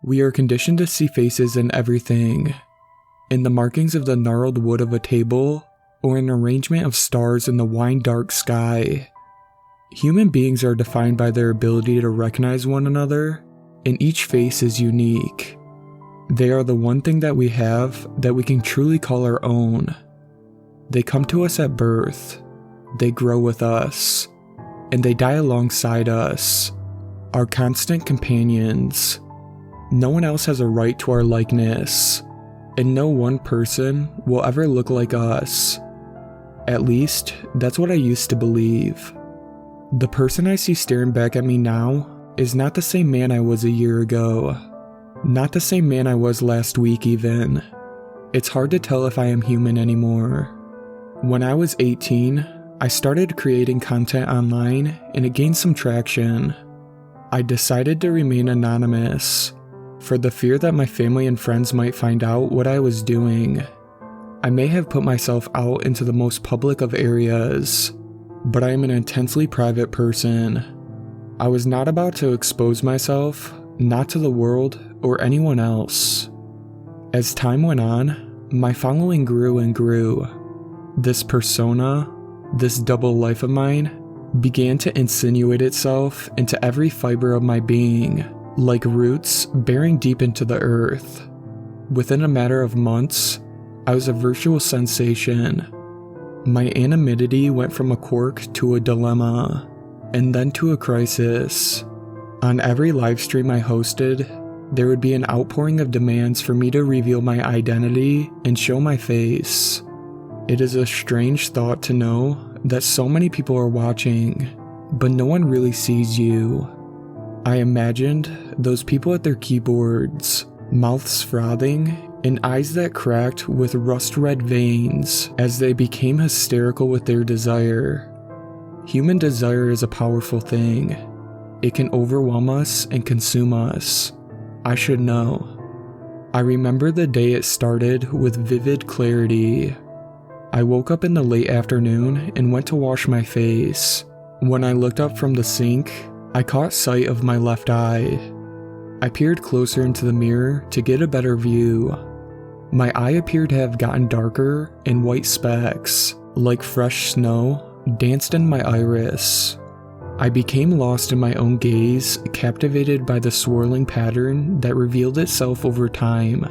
We are conditioned to see faces in everything, in the markings of the gnarled wood of a table, or an arrangement of stars in the wine-dark sky. Human beings are defined by their ability to recognize one another, and each face is unique. They are the one thing that we have that we can truly call our own. They come to us at birth, they grow with us, and they die alongside us, our constant companions. No one else has a right to our likeness, and no one person will ever look like us. At least, that's what I used to believe. The person I see staring back at me now is not the same man I was a year ago. Not the same man I was last week even. It's hard to tell if I am human anymore. When I was 18, I started creating content online and it gained some traction. I decided to remain anonymous, for the fear that my family and friends might find out what I was doing. I may have put myself out into the most public of areas, but I am an intensely private person. I was not about to expose myself, not to the world or anyone else. As time went on, my following grew and grew. This persona, this double life of mine, began to insinuate itself into every fiber of my being, like roots bearing deep into the earth. Within a matter of months, I was a virtual sensation. My anonymity went from a quirk to a dilemma, and then to a crisis. On every livestream I hosted, there would be an outpouring of demands for me to reveal my identity and show my face. It is a strange thought to know that so many people are watching, but no one really sees you. I imagined those people at their keyboards, mouths frothing, and eyes that cracked with rust-red veins as they became hysterical with their desire. Human desire is a powerful thing. It can overwhelm us and consume us. I should know. I remember the day it started with vivid clarity. I woke up in the late afternoon and went to wash my face. When I looked up from the sink, I caught sight of my left eye. I peered closer into the mirror to get a better view. My eye appeared to have gotten darker, and white specks, like fresh snow, danced in my iris. I became lost in my own gaze, captivated by the swirling pattern that revealed itself over time.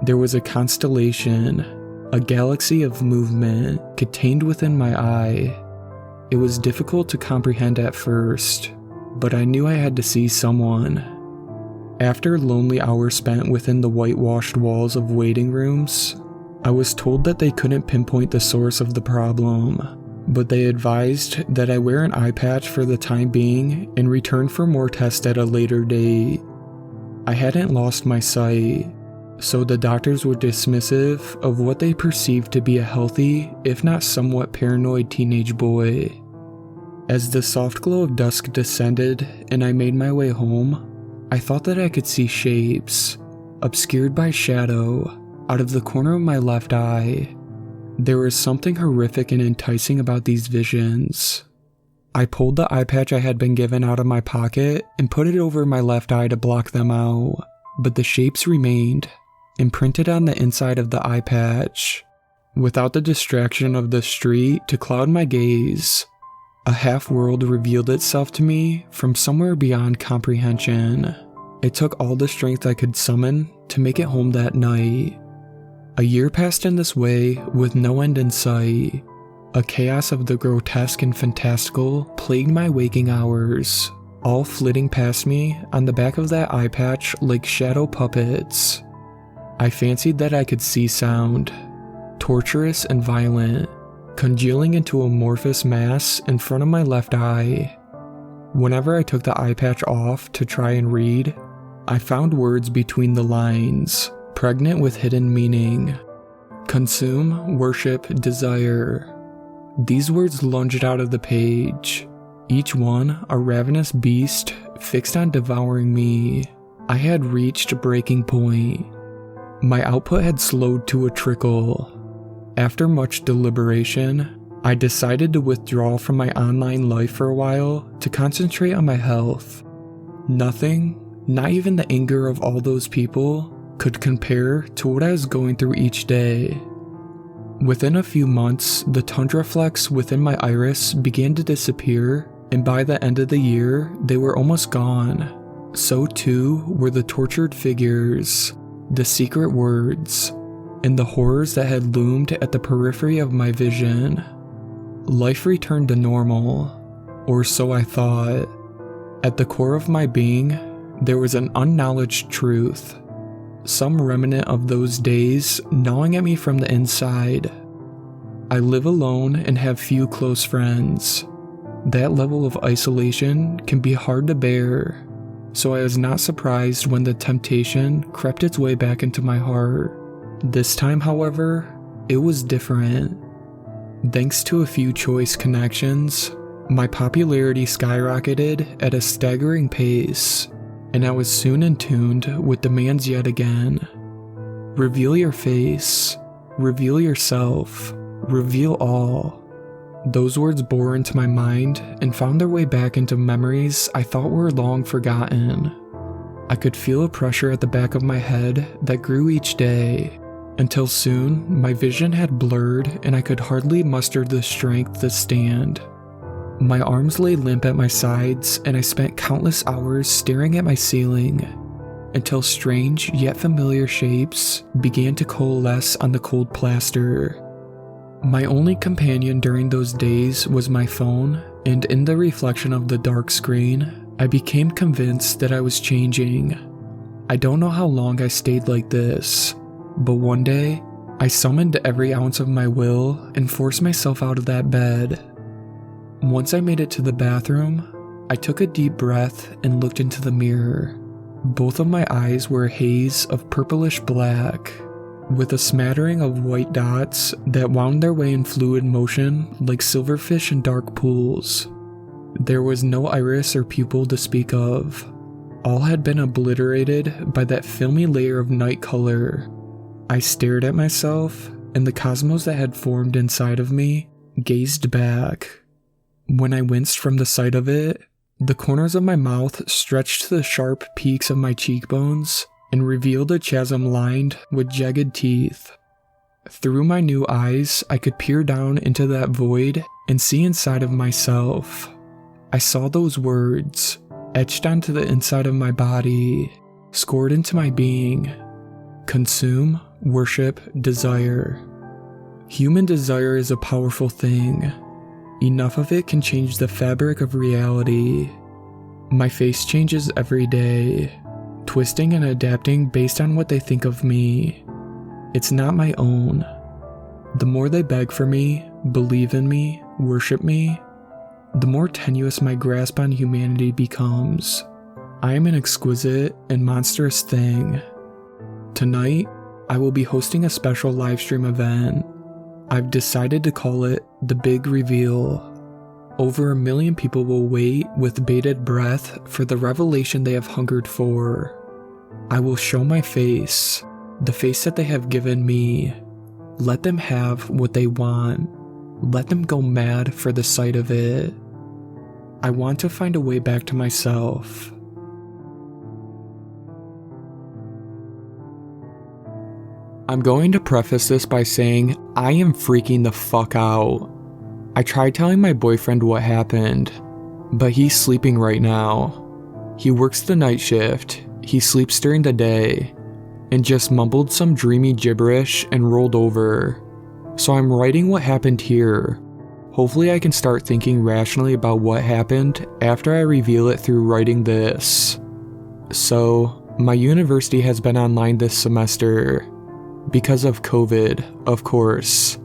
There was a constellation, a galaxy of movement contained within my eye. It was difficult to comprehend at first, but I knew I had to see someone. After lonely hours spent within the whitewashed walls of waiting rooms, I was told that they couldn't pinpoint the source of the problem, but they advised that I wear an eye patch for the time being and return for more tests at a later date. I hadn't lost my sight, so the doctors were dismissive of what they perceived to be a healthy, if not somewhat paranoid teenage boy. As the soft glow of dusk descended and I made my way home, I thought that I could see shapes, obscured by shadow, out of the corner of my left eye. There was something horrific and enticing about these visions. I pulled the eye patch I had been given out of my pocket and put it over my left eye to block them out, but the shapes remained, imprinted on the inside of the eye patch. Without the distraction of the street to cloud my gaze, a half-world revealed itself to me from somewhere beyond comprehension. It took all the strength I could summon to make it home that night. A year passed in this way with no end in sight. A chaos of the grotesque and fantastical plagued my waking hours, all flitting past me on the back of that eye patch like shadow puppets. I fancied that I could see sound, torturous and violent, congealing into amorphous mass in front of my left eye. Whenever I took the eye patch off to try and read, I found words between the lines, pregnant with hidden meaning. Consume, worship, desire. These words lunged out of the page, each one a ravenous beast fixed on devouring me. I had reached breaking point. My output had slowed to a trickle. After much deliberation, I decided to withdraw from my online life for a while to concentrate on my health. Nothing, Not even the anger of all those people could compare to what I was going through each day. Within a few months, the tundra flecks within my iris began to disappear, and by the end of the year, they were almost gone. So too were the tortured figures, the secret words, and the horrors that had loomed at the periphery of my vision. Life returned to normal, or so I thought. At the core of my being, there was an unknowledged truth, some remnant of those days gnawing at me from the inside. I live alone and have few close friends. That level of isolation can be hard to bear, so I was not surprised when the temptation crept its way back into my heart. This time, however, it was different. Thanks to a few choice connections, my popularity skyrocketed at a staggering pace, and I was soon in tune with demands yet again. Reveal your face, reveal yourself, reveal all. Those words bore into my mind and found their way back into memories I thought were long forgotten. I could feel a pressure at the back of my head that grew each day, until soon my vision had blurred and I could hardly muster the strength to stand. My arms lay limp at my sides, and I spent countless hours staring at my ceiling, until strange yet familiar shapes began to coalesce on the cold plaster. My only companion during those days was my phone, and in the reflection of the dark screen, I became convinced that I was changing. I don't know how long I stayed like this, but one day, I summoned every ounce of my will and forced myself out of that bed. Once I made it to the bathroom, I took a deep breath and looked into the mirror. Both of my eyes were a haze of purplish black, with a smattering of white dots that wound their way in fluid motion like silverfish in dark pools. There was no iris or pupil to speak of. All had been obliterated by that filmy layer of night color. I stared at myself, and the cosmos that had formed inside of me gazed back. When I winced from the sight of it, the corners of my mouth stretched to the sharp peaks of my cheekbones and revealed a chasm lined with jagged teeth. Through my new eyes, I could peer down into that void and see inside of myself. I saw those words, etched onto the inside of my body, scored into my being. Consume, worship, desire. Human desire is a powerful thing. Enough of it can change the fabric of reality. My face changes every day, twisting and adapting based on what they think of me. It's not my own. The more they beg for me, believe in me, worship me, the more tenuous my grasp on humanity becomes. I am an exquisite and monstrous thing. Tonight, I will be hosting a special livestream event. I've decided to call it The Big Reveal. Over 1 million people will wait with bated breath for the revelation they have hungered for. I will show my face, the face that they have given me. Let them have what they want. Let them go mad for the sight of it. I want to find a way back to myself. I'm going to preface this by saying I am freaking the fuck out. I tried telling my boyfriend what happened, but he's sleeping right now. He works the night shift, he sleeps during the day, and just mumbled some dreamy gibberish and rolled over. So I'm writing what happened here. Hopefully I can start thinking rationally about what happened after I reveal it through writing this. So, my university has been online this semester. Because of COVID, of course.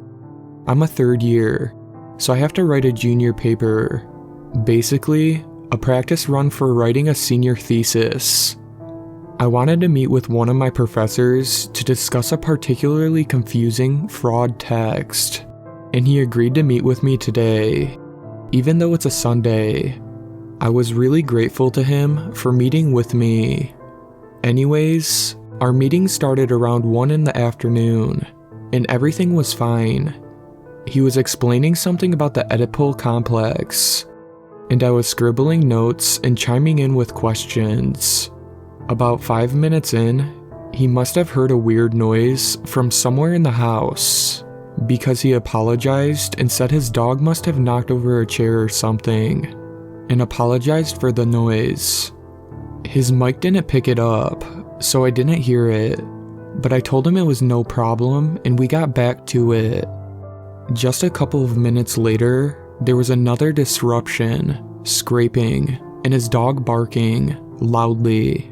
I'm a third year, so I have to write a junior paper. Basically, a practice run for writing a senior thesis. I wanted to meet with one of my professors to discuss a particularly confusing fraud text, and he agreed to meet with me today, even though it's a Sunday. I was really grateful to him for meeting with me. Anyways, our meeting started around 1 in the afternoon, and everything was fine. He was explaining something about the Oedipal complex, and I was scribbling notes and chiming in with questions. About 5 minutes in, he must have heard a weird noise from somewhere in the house, because he apologized and said his dog must have knocked over a chair or something, and apologized for the noise. His mic didn't pick it up, so I didn't hear it, but I told him it was no problem and we got back to it. Just a couple of minutes later, there was another disruption, scraping, and his dog barking loudly.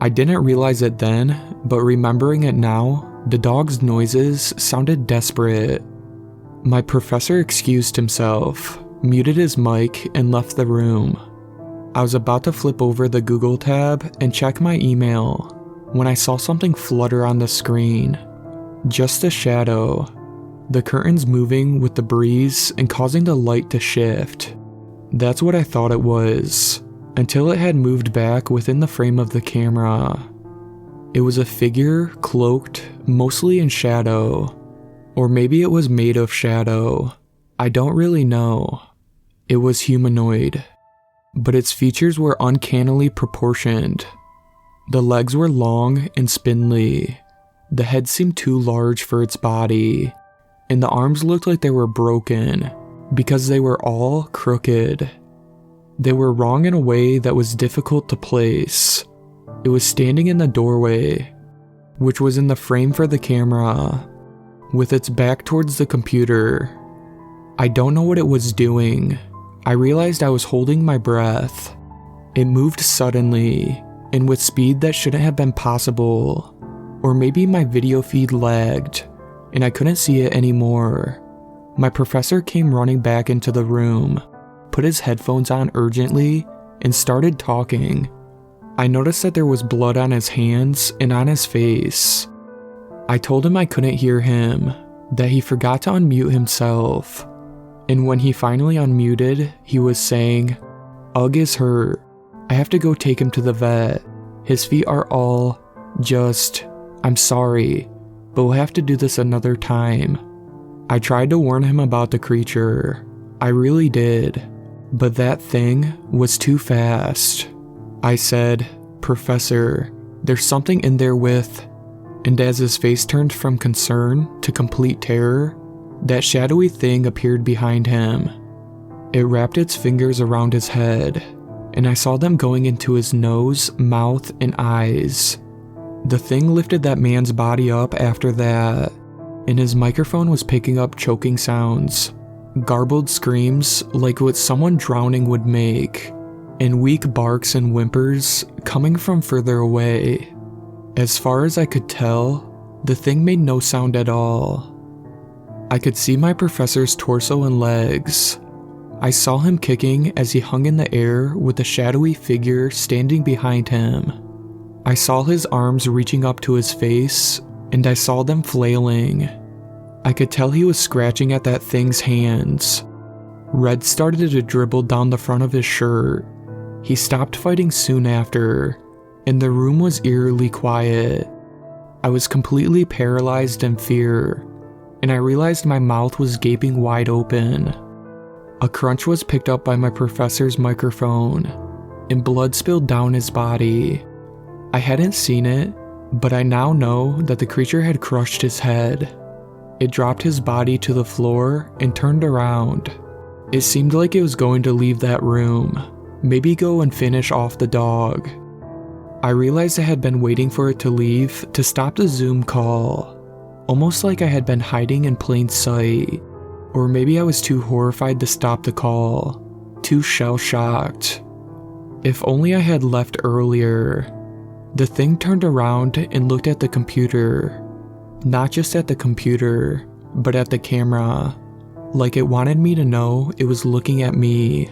I didn't realize it then, but remembering it now, the dog's noises sounded desperate. My professor excused himself, muted his mic, and left the room. I was about to flip over the Google tab and check my email when I saw something flutter on the screen. Just a shadow. The curtains moving with the breeze and causing the light to shift. That's what I thought it was, until it had moved back within the frame of the camera. It was a figure cloaked, mostly in shadow. Or maybe it was made of shadow. I don't really know. It was humanoid, but its features were uncannily proportioned. The legs were long and spindly. The head seemed too large for its body, and the arms looked like they were broken because they were all crooked. They were wrong in a way that was difficult to place. It was standing in the doorway, which was in the frame for the camera, with its back towards the computer. I don't know what it was doing. I realized I was holding my breath. It moved suddenly, and with speed that shouldn't have been possible. Or maybe my video feed lagged, and I couldn't see it anymore. My professor came running back into the room, put his headphones on urgently, and started talking. I noticed that there was blood on his hands and on his face. I told him I couldn't hear him, that he forgot to unmute himself. And when he finally unmuted, he was saying, "Ugg is hurt. I have to go take him to the vet. His feet are all I'm sorry, but we'll have to do this another time." I tried to warn him about the creature. I really did. But that thing was too fast. I said, "Professor, there's something in there with..." And as his face turned from concern to complete terror, that shadowy thing appeared behind him. It wrapped its fingers around his head, and I saw them going into his nose, mouth, and eyes. The thing lifted that man's body up after that, and his microphone was picking up choking sounds, garbled screams like what someone drowning would make, and weak barks and whimpers coming from further away. As far as I could tell, the thing made no sound at all. I could see my professor's torso and legs. I saw him kicking as he hung in the air with a shadowy figure standing behind him. I saw his arms reaching up to his face, and I saw them flailing. I could tell he was scratching at that thing's hands. Red started to dribble down the front of his shirt. He stopped fighting soon after, and the room was eerily quiet. I was completely paralyzed in fear, and I realized my mouth was gaping wide open. A crunch was picked up by my professor's microphone, and blood spilled down his body. I hadn't seen it, but I now know that the creature had crushed his head. It dropped his body to the floor and turned around. It seemed like it was going to leave that room, maybe go and finish off the dog. I realized I had been waiting for it to leave to stop the Zoom call. Almost like I had been hiding in plain sight, or maybe I was too horrified to stop the call, too shell-shocked. If only I had left earlier. The thing turned around and looked at the computer. Not just at the computer, but at the camera, like it wanted me to know it was looking at me.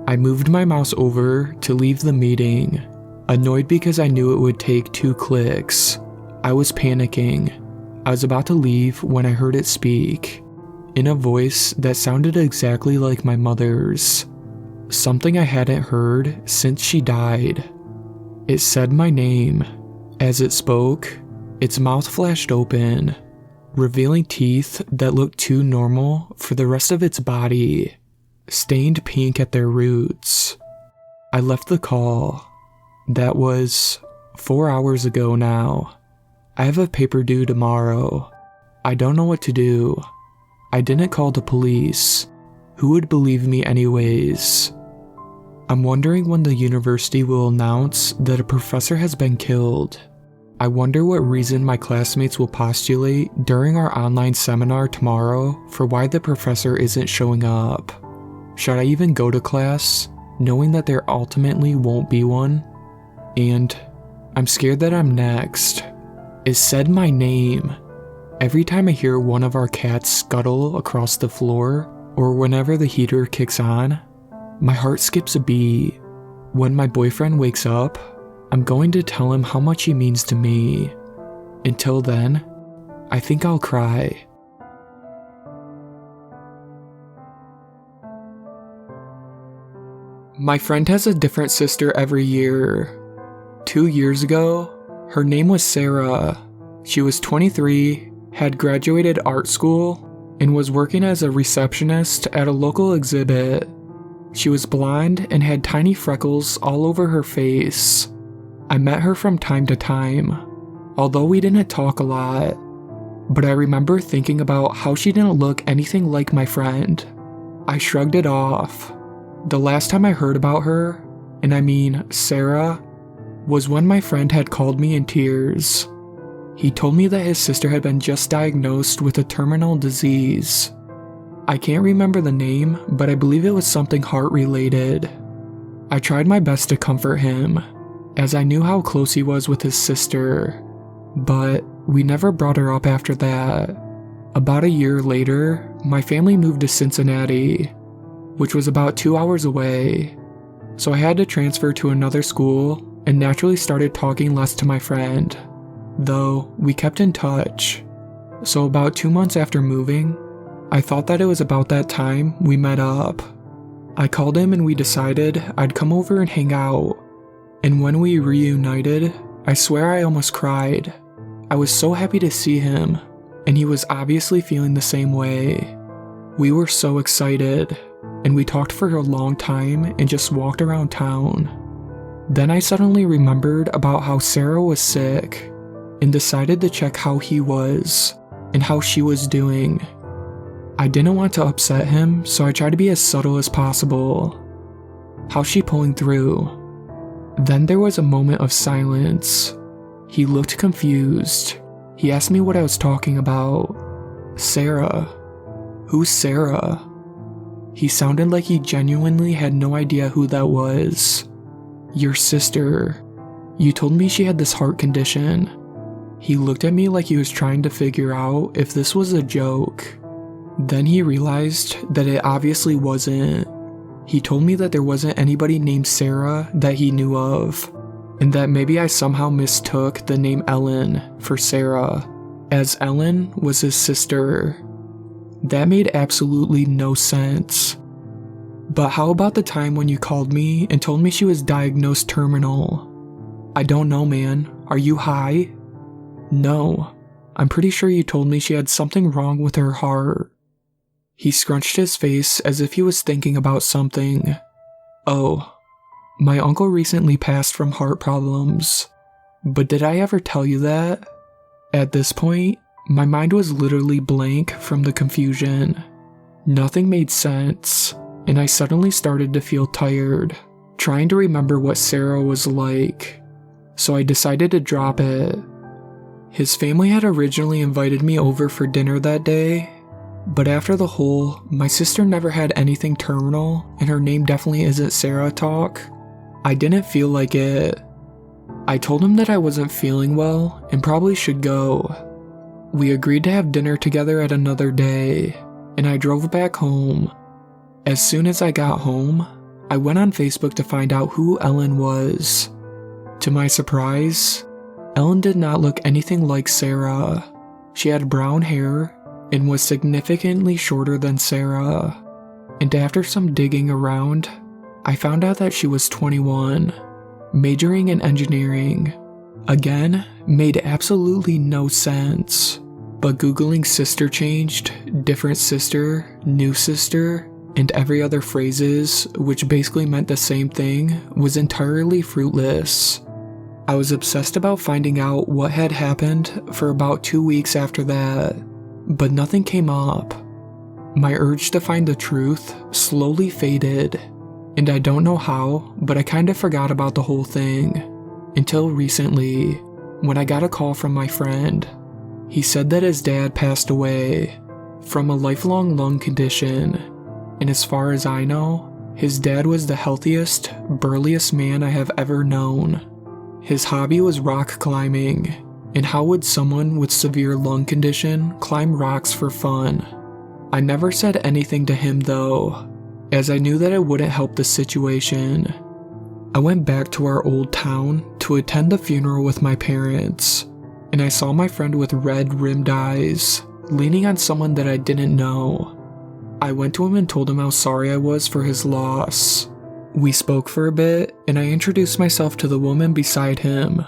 I moved my mouse over to leave the meeting, annoyed because I knew it would take 2 clicks. I was panicking. I was about to leave when I heard it speak, in a voice that sounded exactly like my mother's, something I hadn't heard since she died. It said my name. As it spoke, its mouth flashed open, revealing teeth that looked too normal for the rest of its body, stained pink at their roots. I left the call. That was 4 hours ago now. I have a paper due tomorrow. I don't know what to do. I didn't call the police. Who would believe me anyways? I'm wondering when the university will announce that a professor has been killed. I wonder what reason my classmates will postulate during our online seminar tomorrow for why the professor isn't showing up. Should I even go to class, knowing that there ultimately won't be one? And I'm scared that I'm next. It said my name. Every time I hear one of our cats scuttle across the floor, or whenever the heater kicks on, my heart skips a beat. When my boyfriend wakes up, I'm going to tell him how much he means to me. Until then, I think I'll cry. My friend has a different sister every year. 2 years ago, her name was Sarah. She was 23, had graduated art school, and was working as a receptionist at a local exhibit. She was blonde and had tiny freckles all over her face. I met her from time to time, although we didn't talk a lot, but I remember thinking about how she didn't look anything like my friend. I shrugged it off. The last time I heard about her, and I mean Sarah, was when my friend had called me in tears. He told me that his sister had been just diagnosed with a terminal disease. I can't remember the name, but I believe it was something heart-related. I tried my best to comfort him, as I knew how close he was with his sister, but we never brought her up after that. About a year later, my family moved to Cincinnati, which was about 2 hours away, so I had to transfer to another school and naturally started talking less to my friend, though we kept in touch. So about 2 months after moving, I thought that it was about that time we met up. I called him and we decided I'd come over and hang out. And when we reunited, I swear I almost cried. I was so happy to see him, and he was obviously feeling the same way. We were so excited, and we talked for a long time and just walked around town. Then I suddenly remembered about how Sarah was sick, and decided to check how he was, and how she was doing. I didn't want to upset him, so I tried to be as subtle as possible. How's she pulling through? Then there was a moment of silence. He looked confused. He asked me what I was talking about. Sarah. Who's Sarah? He sounded like he genuinely had no idea who that was. Your sister. You told me she had this heart condition. He looked at me like he was trying to figure out if this was a joke. Then he realized that it obviously wasn't. He told me that there wasn't anybody named Sarah that he knew of, and that maybe I somehow mistook the name Ellen for Sarah, as Ellen was his sister. That made absolutely no sense. But how about the time when you called me and told me she was diagnosed terminal? I don't know, man. Are you high? No. I'm pretty sure you told me she had something wrong with her heart. He scrunched his face as if he was thinking about something. Oh, my uncle recently passed from heart problems. But did I ever tell you that? At this point, my mind was literally blank from the confusion. Nothing made sense, and I suddenly started to feel tired, trying to remember what Sarah was like. So I decided to drop it. His family had originally invited me over for dinner that day, but after the whole, my sister never had anything terminal and her name definitely isn't Sarah talk, I didn't feel like it. I told him that I wasn't feeling well and probably should go. We agreed to have dinner together at another day, and I drove back home. As soon as I got home, I went on Facebook to find out who Ellen was. To my surprise, Ellen did not look anything like Sarah. She had brown hair and was significantly shorter than Sarah. And after some digging around, I found out that she was 21, majoring in engineering. Again, made absolutely no sense. But Googling sister changed, different sister, new sister, and every other phrases, which basically meant the same thing, was entirely fruitless. I was obsessed about finding out what had happened for about 2 weeks after that, but nothing came up. My urge to find the truth slowly faded, and I don't know how, but I kind of forgot about the whole thing, until recently, when I got a call from my friend. He said that his dad passed away from a lifelong lung condition, and as far as I know, his dad was the healthiest, burliest man I have ever known. His hobby was rock climbing, and how would someone with severe lung condition climb rocks for fun? I never said anything to him though, as I knew that it wouldn't help the situation. I went back to our old town to attend the funeral with my parents, and I saw my friend with red-rimmed eyes, leaning on someone that I didn't know. I went to him and told him how sorry I was for his loss. We spoke for a bit, and I introduced myself to the woman beside him,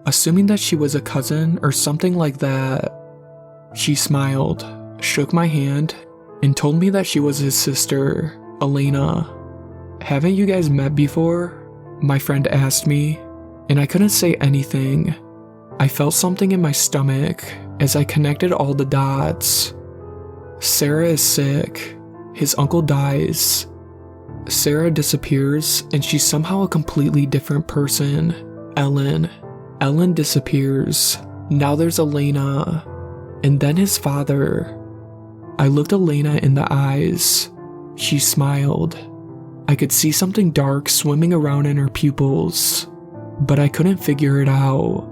assuming that she was a cousin or something like that. She smiled, shook my hand, and told me that she was his sister, Elena. "Haven't you guys met before?" my friend asked me, and I couldn't say anything. I felt something in my stomach as I connected all the dots. Sarah is sick. His uncle dies. Sarah disappears, and she's somehow a completely different person. Ellen disappears. Now there's Elena. And then his father. I looked Elena in the eyes. She smiled. I could see something dark swimming around in her pupils, but I couldn't figure it out.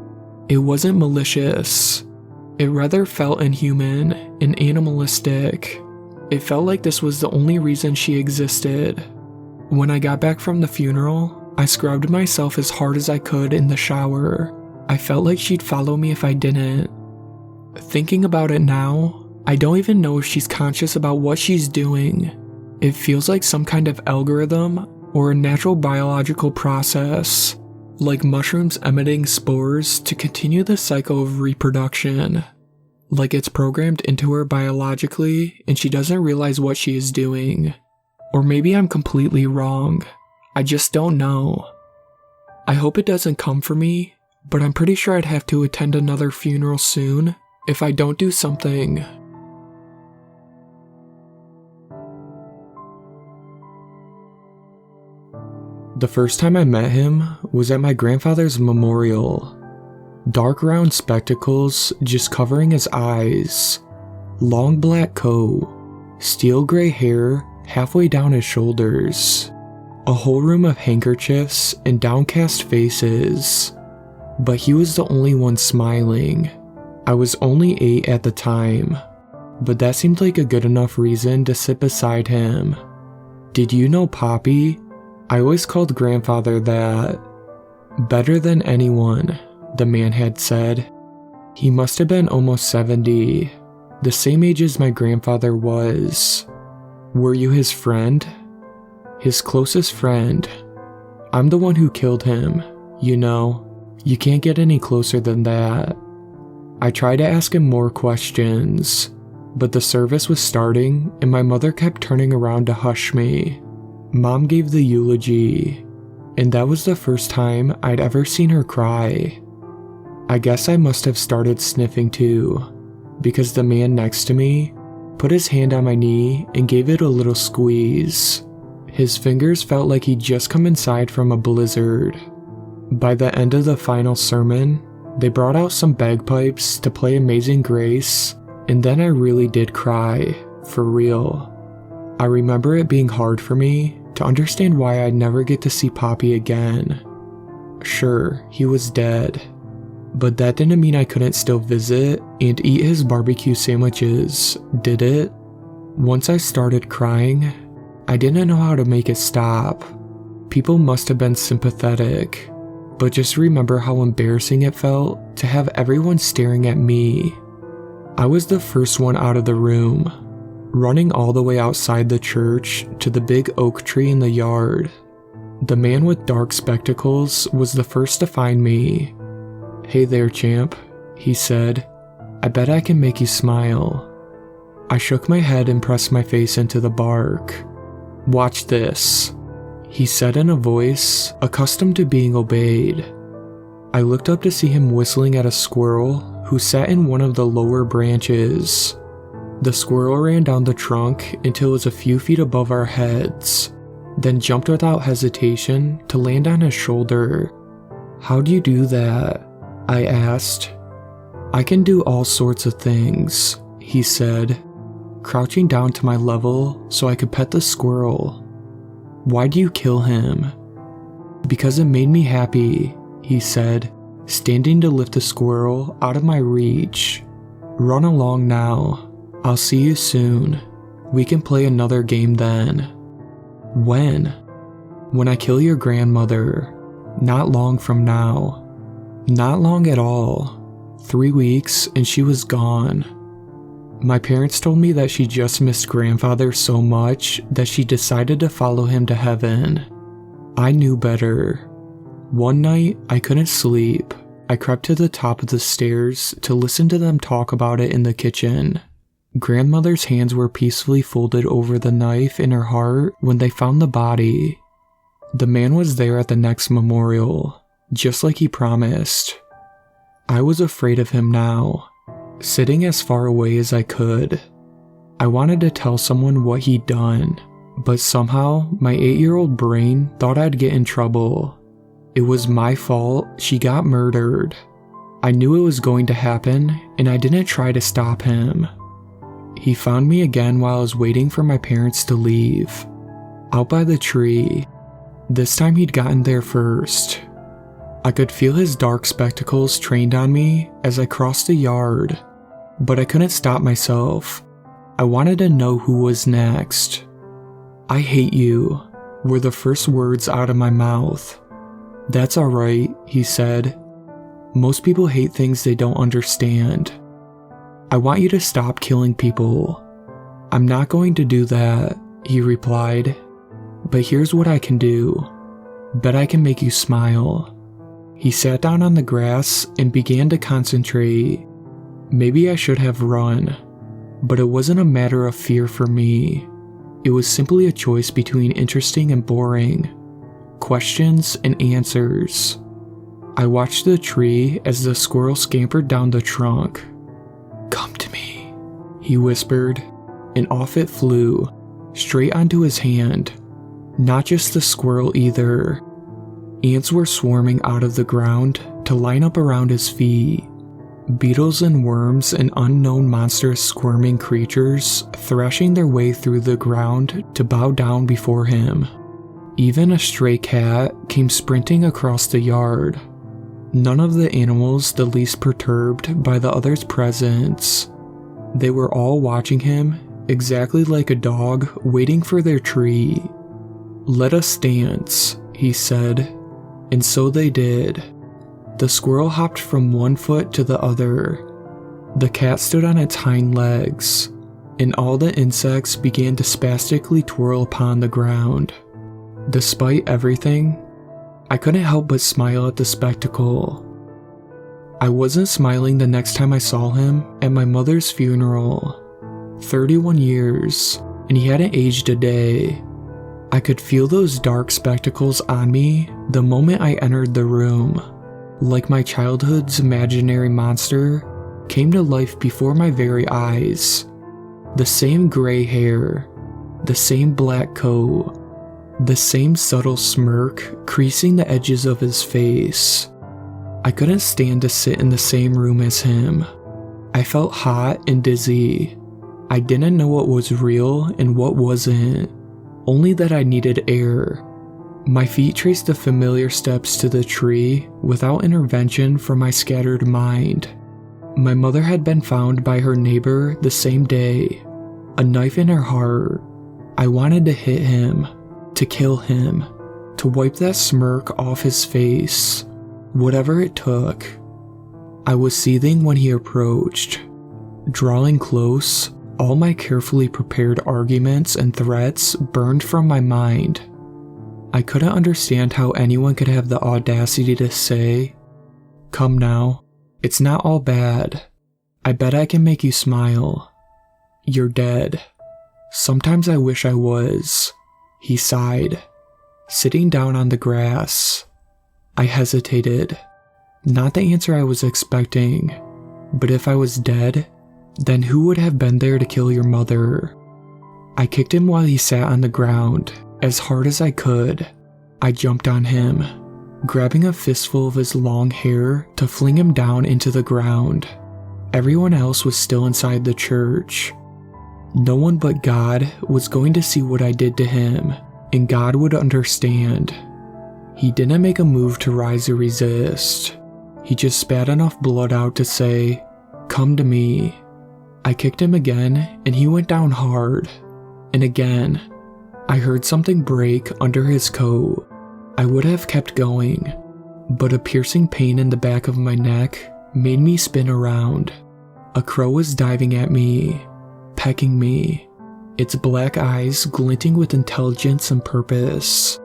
It wasn't malicious. It rather felt inhuman and animalistic. It felt like this was the only reason she existed. When I got back from the funeral, I scrubbed myself as hard as I could in the shower. I felt like she'd follow me if I didn't. Thinking about it now, I don't even know if she's conscious about what she's doing. It feels like some kind of algorithm or a natural biological process, like mushrooms emitting spores to continue the cycle of reproduction. Like it's programmed into her biologically and she doesn't realize what she is doing. Or maybe I'm completely wrong. I just don't know. I hope it doesn't come for me, but I'm pretty sure I'd have to attend another funeral soon if I don't do something. The first time I met him was at my grandfather's memorial. Dark round spectacles just covering his eyes. Long black coat. Steel gray hair halfway down his shoulders. A whole room of handkerchiefs and downcast faces. But he was the only one smiling. I was only 8 at the time, but that seemed like a good enough reason to sit beside him. "Did you know Poppy?" I always called grandfather that. "Better than anyone," the man had said. He must have been almost 70, the same age as my grandfather was. "Were you his friend?" "His closest friend. I'm the one who killed him, you know. You can't get any closer than that." I tried to ask him more questions, but the service was starting and my mother kept turning around to hush me. Mom gave the eulogy, and that was the first time I'd ever seen her cry. I guess I must have started sniffing too, because the man next to me put his hand on my knee and gave it a little squeeze. His fingers felt like he'd just come inside from a blizzard. By the end of the final sermon, they brought out some bagpipes to play Amazing Grace, and then I really did cry, for real. I remember it being hard for me to understand why I'd never get to see Poppy again. Sure, he was dead, but that didn't mean I couldn't still visit and eat his barbecue sandwiches, did it? Once I started crying, I didn't know how to make it stop. People must have been sympathetic, but just remember how embarrassing it felt to have everyone staring at me. I was the first one out of the room, running all the way outside the church to the big oak tree in the yard. The man with dark spectacles was the first to find me. "Hey there, champ," he said. "I bet I can make you smile." I shook my head and pressed my face into the bark. "Watch this," he said in a voice accustomed to being obeyed. I looked up to see him whistling at a squirrel who sat in one of the lower branches. The squirrel ran down the trunk until it was a few feet above our heads, then jumped without hesitation to land on his shoulder. "How do you do that?" I asked. "I can do all sorts of things," he said, crouching down to my level so I could pet the squirrel. "Why do you kill him?" "Because it made me happy," he said, standing to lift the squirrel out of my reach. "Run along now. I'll see you soon. We can play another game then." "When?" "When I kill your grandmother. Not long from now." "Not long at all. 3 weeks and she was gone." My parents told me that she just missed grandfather so much that she decided to follow him to heaven. I knew better. One night, I couldn't sleep. I crept to the top of the stairs to listen to them talk about it in the kitchen. Grandmother's hands were peacefully folded over the knife in her heart when they found the body. The man was there at the next memorial, just like he promised. I was afraid of him now, sitting as far away as I could. I wanted to tell someone what he'd done, but somehow my 8-year-old brain thought I'd get in trouble. It was my fault she got murdered. I knew it was going to happen, and I didn't try to stop him. He found me again while I was waiting for my parents to leave, out by the tree. This time he'd gotten there first. I could feel his dark spectacles trained on me as I crossed the yard, but I couldn't stop myself. I wanted to know who was next. "I hate you," were the first words out of my mouth. "That's alright," he said. "Most people hate things they don't understand. I want you to stop killing people." "I'm not going to do that," he replied. "But here's what I can do. Bet I can make you smile." He sat down on the grass and began to concentrate. Maybe I should have run, but it wasn't a matter of fear for me. It was simply a choice between interesting and boring. Questions and answers. I watched the tree as the squirrel scampered down the trunk. "Come to me," he whispered, and off it flew, straight onto his hand. Not just the squirrel either. Ants were swarming out of the ground to line up around his feet. Beetles and worms and unknown monstrous squirming creatures thrashing their way through the ground to bow down before him. Even a stray cat came sprinting across the yard. None of the animals the least perturbed by the other's presence. They were all watching him, exactly like a dog waiting for their treat. "Let us dance," he said, and so they did. The squirrel hopped from one foot to the other. The cat stood on its hind legs, and all the insects began to spastically twirl upon the ground. Despite everything, I couldn't help but smile at the spectacle. I wasn't smiling the next time I saw him at my mother's funeral. 31 years, and he hadn't aged a day. I could feel those dark spectacles on me the moment I entered the room. Like my childhood's imaginary monster came to life before my very eyes. The same gray hair, the same black coat, the same subtle smirk creasing the edges of his face. I couldn't stand to sit in the same room as him. I felt hot and dizzy. I didn't know what was real and what wasn't, only that I needed air. My feet traced the familiar steps to the tree without intervention from my scattered mind. My mother had been found by her neighbor the same day, a knife in her heart. I wanted to hit him, to kill him, to wipe that smirk off his face, whatever it took. I was seething when he approached. Drawing close, all my carefully prepared arguments and threats burned from my mind. I couldn't understand how anyone could have the audacity to say, "Come now, it's not all bad. I bet I can make you smile. You're dead." "Sometimes I wish I was," he sighed, sitting down on the grass. I hesitated. Not the answer I was expecting, but if I was dead, then who would have been there to kill your mother? I kicked him while he sat on the ground, as hard as I could. I jumped on him, grabbing a fistful of his long hair to fling him down into the ground. Everyone else was still inside the church. No one but God was going to see what I did to him, and God would understand. He didn't make a move to rise or resist. He just spat enough blood out to say, "Come to me." I kicked him again, and he went down hard. And again, I heard something break under his coat. I would have kept going, but a piercing pain in the back of my neck made me spin around. A crow was diving at me, pecking me, its black eyes glinting with intelligence and purpose.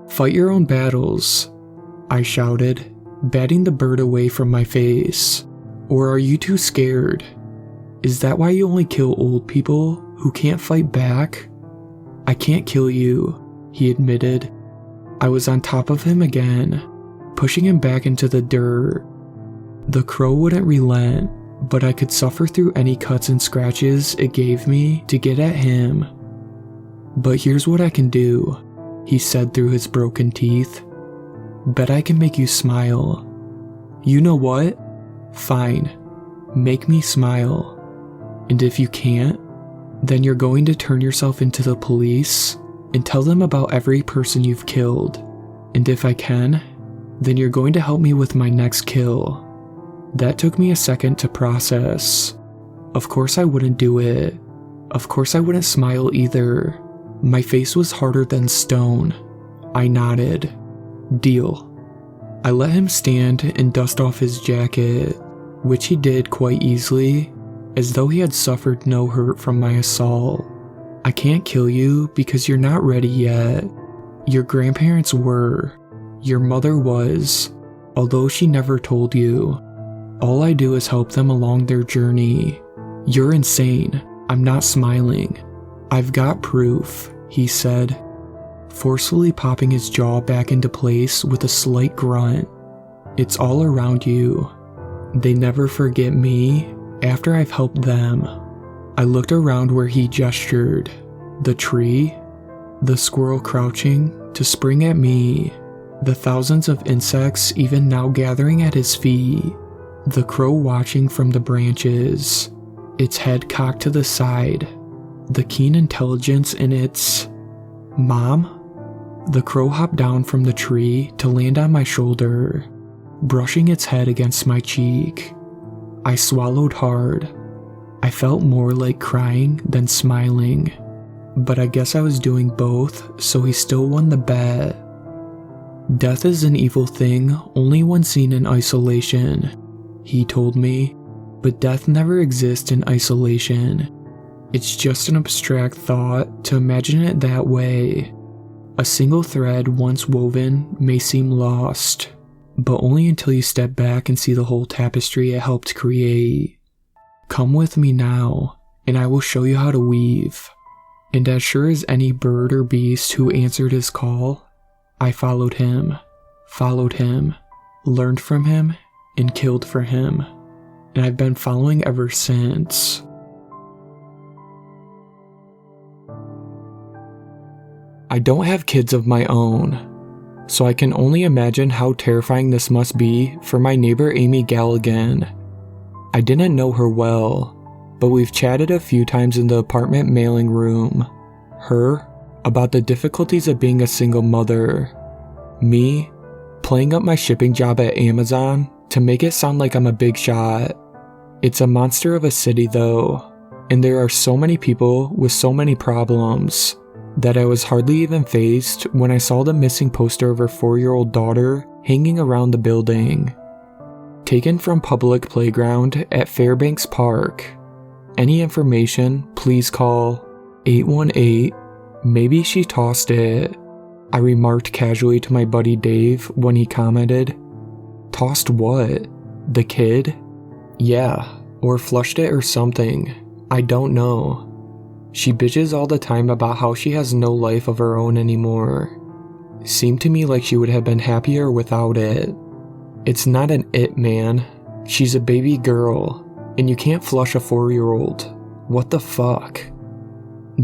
"Fight your own battles," I shouted, batting the bird away from my face. "Or are you too scared? Is that why you only kill old people who can't fight back?" "I can't kill you," he admitted. I was on top of him again, pushing him back into the dirt. The crow wouldn't relent, but I could suffer through any cuts and scratches it gave me to get at him. "But here's what I can do," he said through his broken teeth. "Bet I can make you smile." "You know what? Fine. Make me smile. And if you can't, then you're going to turn yourself into the police and tell them about every person you've killed. And if I can, then you're going to help me with my next kill." That took me a second to process. Of course I wouldn't do it. Of course I wouldn't smile either. My face was harder than stone. I nodded. "Deal." I let him stand and dust off his jacket, which he did quite easily, as though he had suffered no hurt from my assault. "I can't kill you because you're not ready yet. Your grandparents were. Your mother was, although she never told you. All I do is help them along their journey. You're insane. I'm not smiling. I've got proof," he said, forcefully popping his jaw back into place with a slight grunt. "It's all around you. They never forget me after I've helped them." I looked around where he gestured. The tree, the squirrel crouching to spring at me, the thousands of insects even now gathering at his feet, the crow watching from the branches, its head cocked to the side, the keen intelligence in its... "Mom?" The crow hopped down from the tree to land on my shoulder, brushing its head against my cheek. I swallowed hard. I felt more like crying than smiling, but I guess I was doing both, so he still won the bet. "Death is an evil thing only when seen in isolation," he told me, "but death never exists in isolation. It's just an abstract thought to imagine it that way. A single thread once woven may seem lost, but only until you step back and see the whole tapestry it helped create. Come with me now, and I will show you how to weave." And as sure as any bird or beast who answered his call, I followed him, learned from him, and killed for him. And I've been following ever since. I don't have kids of my own, so I can only imagine how terrifying this must be for my neighbor Amy Galligan. I didn't know her well, but we've chatted a few times in the apartment mailing room. Her, about the difficulties of being a single mother. Me, playing up my shipping job at Amazon to make it sound like I'm a big shot. It's a monster of a city though, and there are so many people with so many problems that I was hardly even fazed when I saw the missing poster of her 4-year-old daughter hanging around the building. Taken from public playground at Fairbanks Park. Any information, please call 818. Maybe she tossed it, I remarked casually to my buddy Dave when he commented. Tossed what? The kid? Yeah, or flushed it or something. I don't know. She bitches all the time about how she has no life of her own anymore. Seemed to me like she would have been happier without it. It's not an it, man. She's a baby girl, and you can't flush a 4-year-old. What the fuck?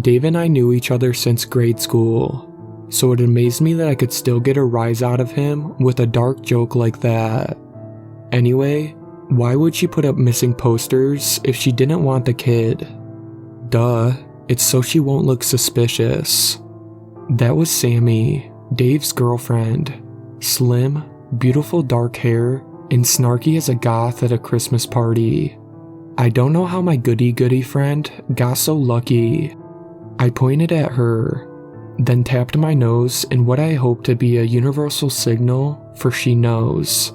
Dave and I knew each other since grade school, so it amazed me that I could still get a rise out of him with a dark joke like that. Anyway, why would she put up missing posters if she didn't want the kid? Duh, it's so she won't look suspicious. That was Sammy, Dave's girlfriend. Slim, beautiful dark hair, and snarky as a goth at a Christmas party. I don't know how my goody-goody friend got so lucky. I pointed at her, then tapped my nose in what I hoped to be a universal signal for she knows.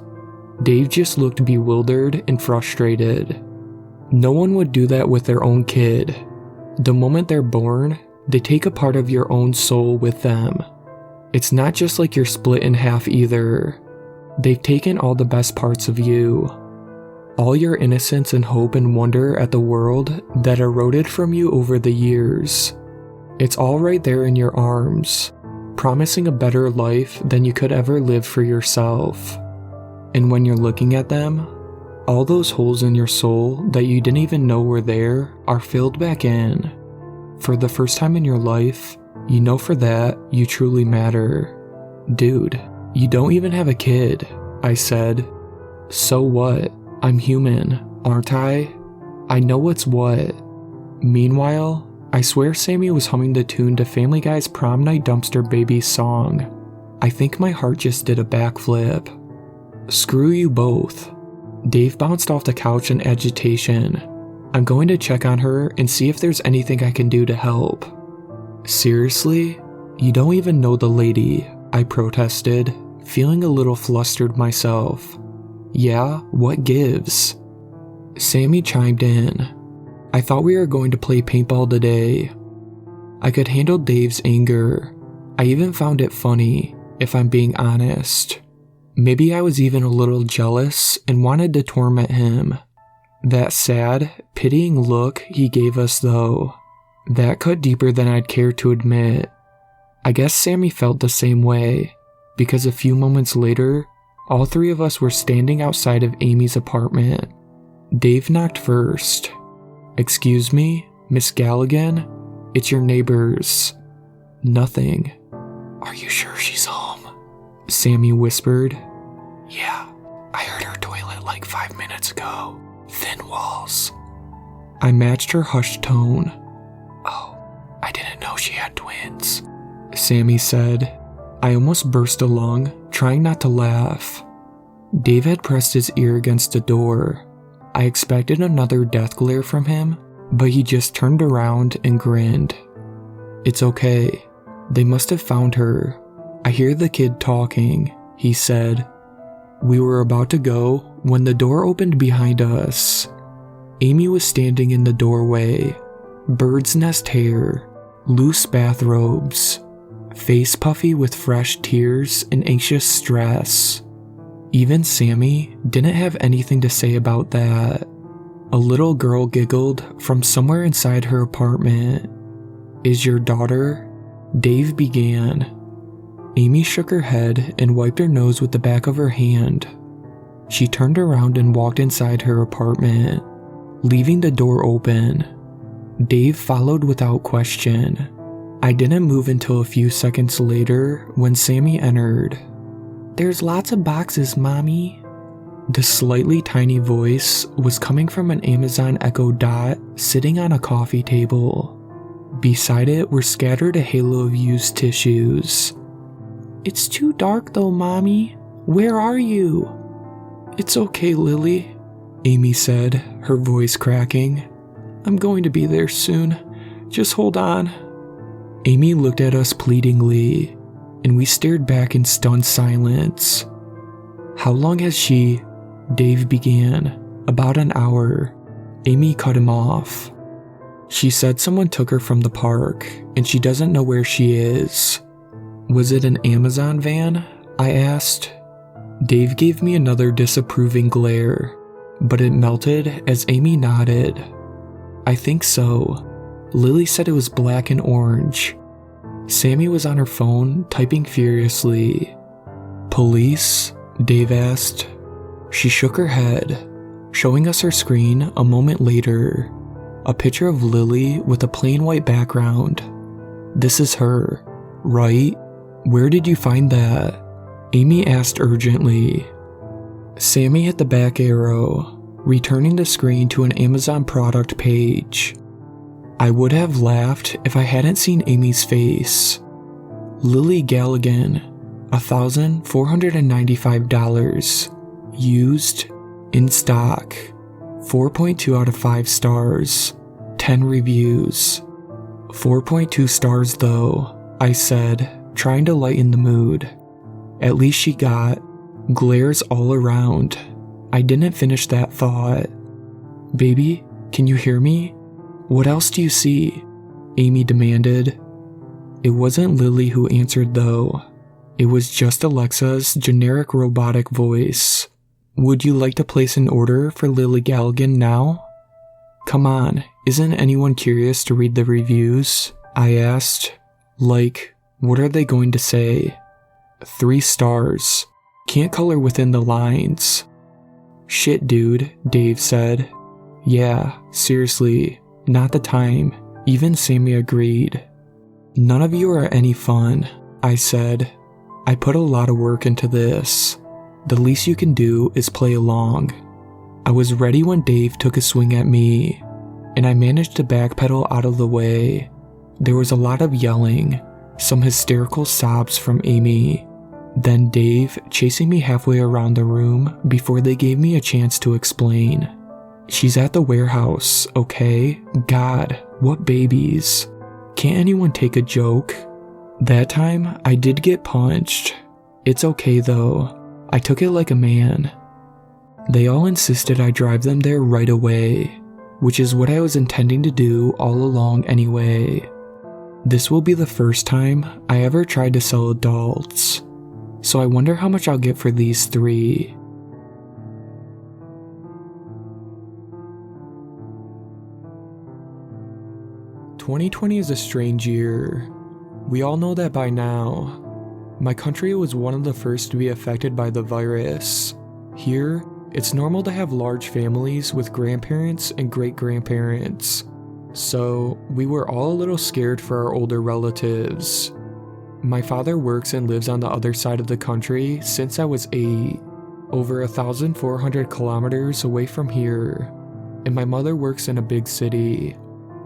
Dave just looked bewildered and frustrated. No one would do that with their own kid. The moment they're born, they take a part of your own soul with them. It's not just like you're split in half either. They've taken all the best parts of you. All your innocence and hope and wonder at the world that eroded from you over the years. It's all right there in your arms, promising a better life than you could ever live for yourself. And when you're looking at them, all those holes in your soul that you didn't even know were there are filled back in. For the first time in your life, you know for that you truly matter. Dude, you don't even have a kid, I said. So what? I'm human, aren't I? I know what's what. Meanwhile, I swear Sammy was humming the tune to Family Guy's Prom Night Dumpster Baby song. I think my heart just did a backflip. Screw you both. Dave bounced off the couch in agitation. I'm going to check on her and see if there's anything I can do to help. Seriously? You don't even know the lady, I protested, feeling a little flustered myself. Yeah, what gives? Sammy chimed in. I thought we were going to play paintball today. I could handle Dave's anger. I even found it funny, if I'm being honest. Maybe I was even a little jealous and wanted to torment him. That sad, pitying look he gave us though, that cut deeper than I'd care to admit. I guess Sammy felt the same way, because a few moments later, all three of us were standing outside of Amy's apartment. Dave knocked first. Excuse me, Miss Galligan? It's your neighbors. Nothing. Are you sure she's home? Sammy whispered. Yeah, I heard her toilet like 5 minutes ago. Thin walls. I matched her hushed tone. Oh, I didn't know she had twins, Sammy said. I almost burst a lung, trying not to laugh. Dave had pressed his ear against the door. I expected another death glare from him, but he just turned around and grinned. It's okay. They must have found her. I hear the kid talking, he said. We were about to go when the door opened behind us. Amy was standing in the doorway. Bird's nest hair, loose bathrobes, face puffy with fresh tears and anxious stress. Even Sammy didn't have anything to say about that. A little girl giggled from somewhere inside her apartment. Is your daughter? Dave began. Amy shook her head and wiped her nose with the back of her hand. She turned around and walked inside her apartment, leaving the door open. Dave followed without question. I didn't move until a few seconds later when Sammy entered. There's lots of boxes, Mommy. The slightly tiny voice was coming from an Amazon Echo Dot sitting on a coffee table. Beside it were scattered a halo of used tissues. It's too dark though, Mommy. Where are you? It's okay, Lily, Amy said, her voice cracking. I'm going to be there soon. Just hold on. Amy looked at us pleadingly, and we stared back in stunned silence. How long has she? Dave began. About an hour. Amy cut him off. She said someone took her from the park, and she doesn't know where she is. Was it an Amazon van? I asked. Dave gave me another disapproving glare, but it melted as Amy nodded. I think so. Lily said it was black and orange. Sammy was on her phone, typing furiously. Police? Dave asked. She shook her head, showing us her screen a moment later. A picture of Lily with a plain white background. This is her, right? Where did you find that? Amy asked urgently. Sammy hit the back arrow, returning the screen to an Amazon product page. I would have laughed if I hadn't seen Amy's face. Lily Galligan, $1,495. Used, in stock, 4.2 out of 5 stars, 10 reviews. 4.2 stars though, I said, trying to lighten the mood. At least she got glares all around. I didn't finish that thought. Baby, can you hear me? What else do you see? Amy demanded. It wasn't Lily who answered though. It was just Alexa's generic robotic voice. Would you like to place an order for Lily Galligan now? Come on, isn't anyone curious to read the reviews? I asked. Like, what are they going to say? 3 stars. Can't color within the lines. Shit, dude, Dave said. Yeah, seriously, not the time. Even Sammy agreed. None of you are any fun, I said. I put a lot of work into this. The least you can do is play along. I was ready when Dave took a swing at me, and I managed to backpedal out of the way. There was a lot of yelling, some hysterical sobs from Amy, then Dave chasing me halfway around the room before they gave me a chance to explain. She's at the warehouse, okay? God, what babies. Can't anyone take a joke? That time, I did get punched. It's okay though. I took it like a man. They all insisted I drive them there right away, which is what I was intending to do all along anyway. This will be the first time I ever tried to sell adults, so I wonder how much I'll get for these 3. "2020 is a strange year. We all know that by now. My country was one of the first to be affected by the virus. Here, it's normal to have large families with grandparents and great-grandparents. So, we were all a little scared for our older relatives. My father works and lives on the other side of the country since I was 8, over 1,400 kilometers away from here. And my mother works in a big city,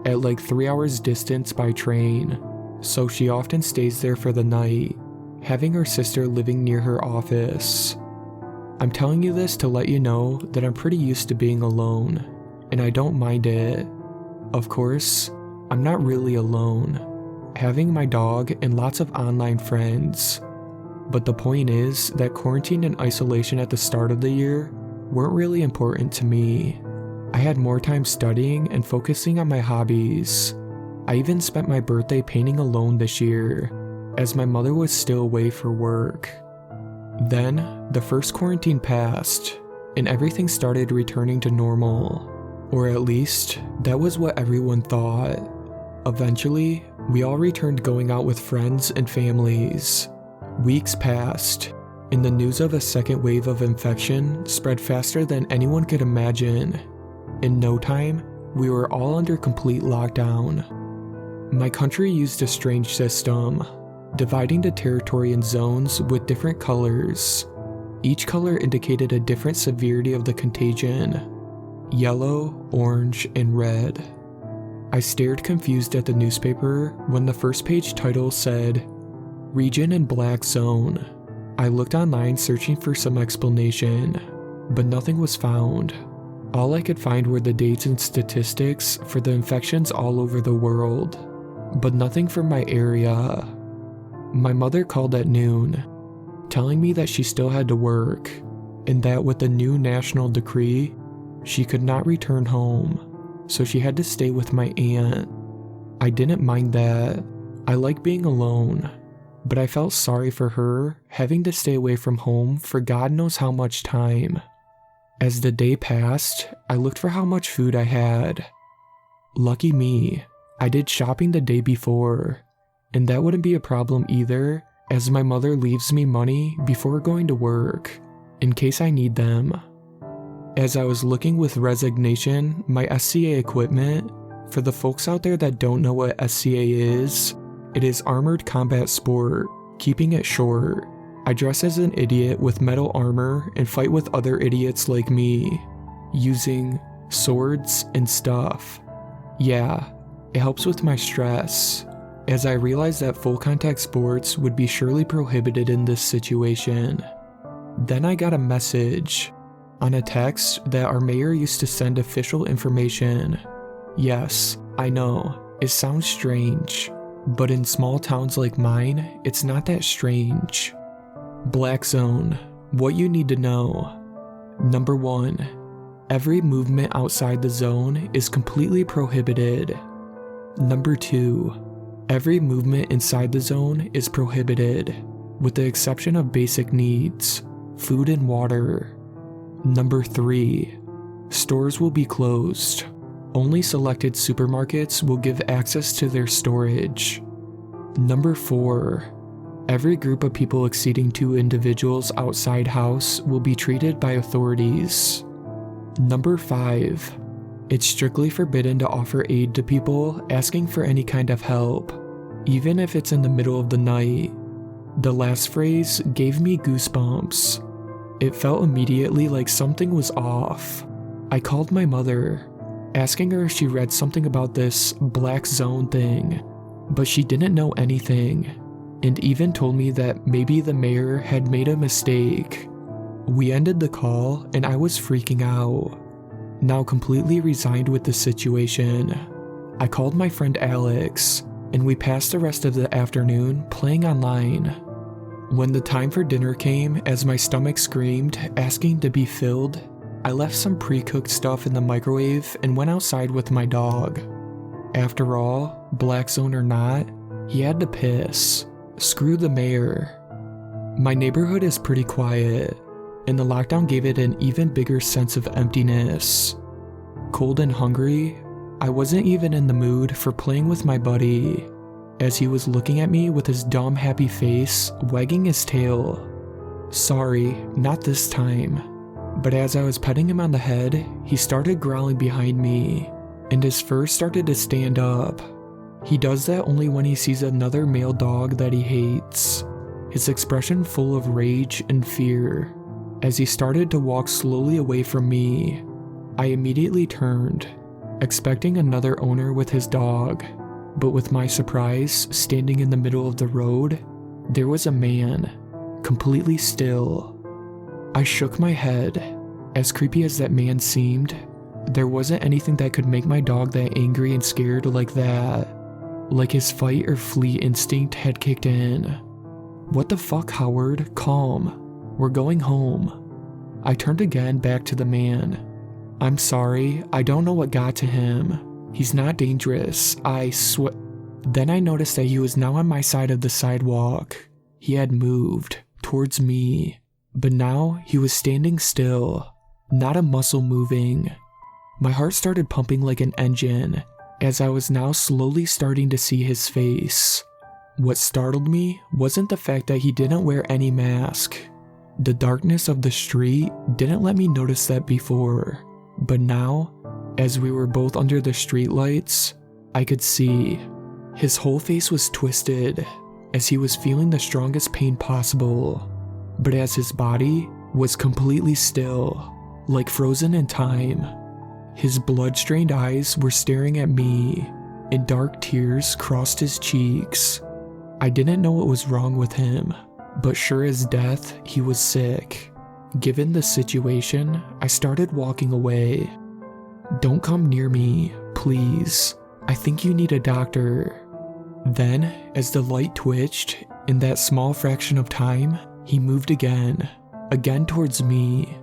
at like 3 hours distance by train, so she often stays there for the night, having her sister living near her office. I'm telling you this to let you know that I'm pretty used to being alone, and I don't mind it. Of course, I'm not really alone, having my dog and lots of online friends. But the point is that quarantine and isolation at the start of the year weren't really important to me. I had more time studying and focusing on my hobbies. I even spent my birthday painting alone this year, as my mother was still away for work. Then, the first quarantine passed, and everything started returning to normal. Or at least, that was what everyone thought. Eventually, we all returned going out with friends and families. Weeks passed, and the news of a second wave of infection spread faster than anyone could imagine. In no time, we were all under complete lockdown. My country used a strange system, dividing the territory in zones with different colors. Each color indicated a different severity of the contagion: yellow, orange, and red. I stared confused at the newspaper when the first page title said, "Region in Black Zone." I looked online searching for some explanation, but nothing was found. All I could find were the dates and statistics for the infections all over the world, but nothing from my area. My mother called at noon, telling me that she still had to work, and that with the new national decree, she could not return home, so she had to stay with my aunt. I didn't mind that. I like being alone, but I felt sorry for her having to stay away from home for God knows how much time. As the day passed, I looked for how much food I had. Lucky me, I did shopping the day before, and that wouldn't be a problem either, as my mother leaves me money before going to work, in case I need them. As I was looking with resignation, my SCA equipment, for the folks out there that don't know what SCA is, it is Armored Combat Sport. Keeping it short, I dress as an idiot with metal armor and fight with other idiots like me, using swords and stuff. Yeah, it helps with my stress, as I realized that full contact sports would be surely prohibited in this situation. Then I got a message on a text that our mayor used to send official information. Yes, I know, it sounds strange, but in small towns like mine, it's not that strange. Black Zone, what you need to know. Number 1, every movement outside the zone is completely prohibited. Number 2, every movement inside the zone is prohibited, with the exception of basic needs, food and water. Number 3, stores will be closed. Only selected supermarkets will give access to their storage. Number 4, every group of people exceeding 2 individuals outside house will be treated by authorities. Number 5, it's strictly forbidden to offer aid to people asking for any kind of help, even if it's in the middle of the night. The last phrase gave me goosebumps. It felt immediately like something was off. I called my mother, asking her if she read something about this Black Zone thing, but she didn't know anything, and even told me that maybe the mayor had made a mistake. We ended the call and I was freaking out. Now completely resigned with the situation, I called my friend Alex, and we passed the rest of the afternoon playing online. When the time for dinner came, as my stomach screamed, asking to be filled, I left some pre-cooked stuff in the microwave and went outside with my dog. After all, Black Zone or not, he had to piss. Screw the mayor. My neighborhood is pretty quiet, and the lockdown gave it an even bigger sense of emptiness. Cold and hungry, I wasn't even in the mood for playing with my buddy, as he was looking at me with his dumb happy face, wagging his tail. Sorry, not this time. But as I was petting him on the head, he started growling behind me, and his fur started to stand up. He does that only when he sees another male dog that he hates, his expression full of rage and fear. As he started to walk slowly away from me, I immediately turned, expecting another owner with his dog, but with my surprise, standing in the middle of the road, there was a man, completely still. I shook my head. As creepy as that man seemed, there wasn't anything that could make my dog that angry and scared like that. Like his fight or flee instinct had kicked in. What the fuck, Howard? Calm. We're going home. I turned again back to the man. I'm sorry, I don't know what got to him. He's not dangerous, Then I noticed that he was now on my side of the sidewalk. He had moved towards me, but now he was standing still, not a muscle moving. My heart started pumping like an engine, as I was now slowly starting to see his face. What startled me wasn't the fact that he didn't wear any mask. The darkness of the street didn't let me notice that before, but now, as we were both under the streetlights, I could see. His whole face was twisted, as he was feeling the strongest pain possible, but as his body was completely still, like frozen in time. His blood-stained eyes were staring at me, and dark tears crossed his cheeks. I didn't know what was wrong with him, but sure as death, he was sick. Given the situation, I started walking away. Don't come near me, please. I think you need a doctor. Then, as the light twitched, in that small fraction of time, he moved again towards me.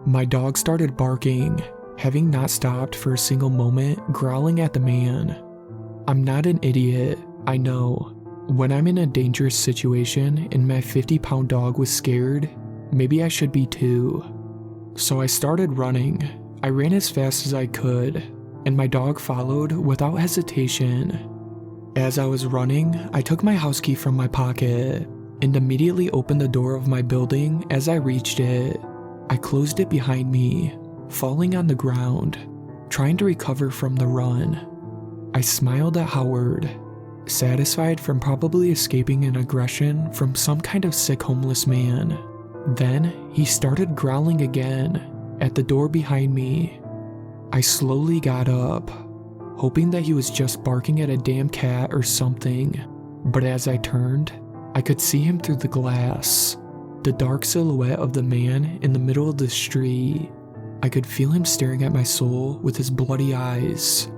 My dog started barking, having not stopped for a single moment, growling at the man. I'm not an idiot, I know. When I'm in a dangerous situation and my 50-pound dog was scared, maybe I should be too. So I started running. I ran as fast as I could, and my dog followed without hesitation. As I was running, I took my house key from my pocket and immediately opened the door of my building as I reached it. I closed it behind me, falling on the ground, trying to recover from the run. I smiled at Howard, satisfied from probably escaping an aggression from some kind of sick homeless man. Then he started growling again at the door behind me. I slowly got up, hoping that he was just barking at a damn cat or something, but as I turned, I could see him through the glass, the dark silhouette of the man in the middle of the street. I could feel him staring at my soul with his bloody eyes.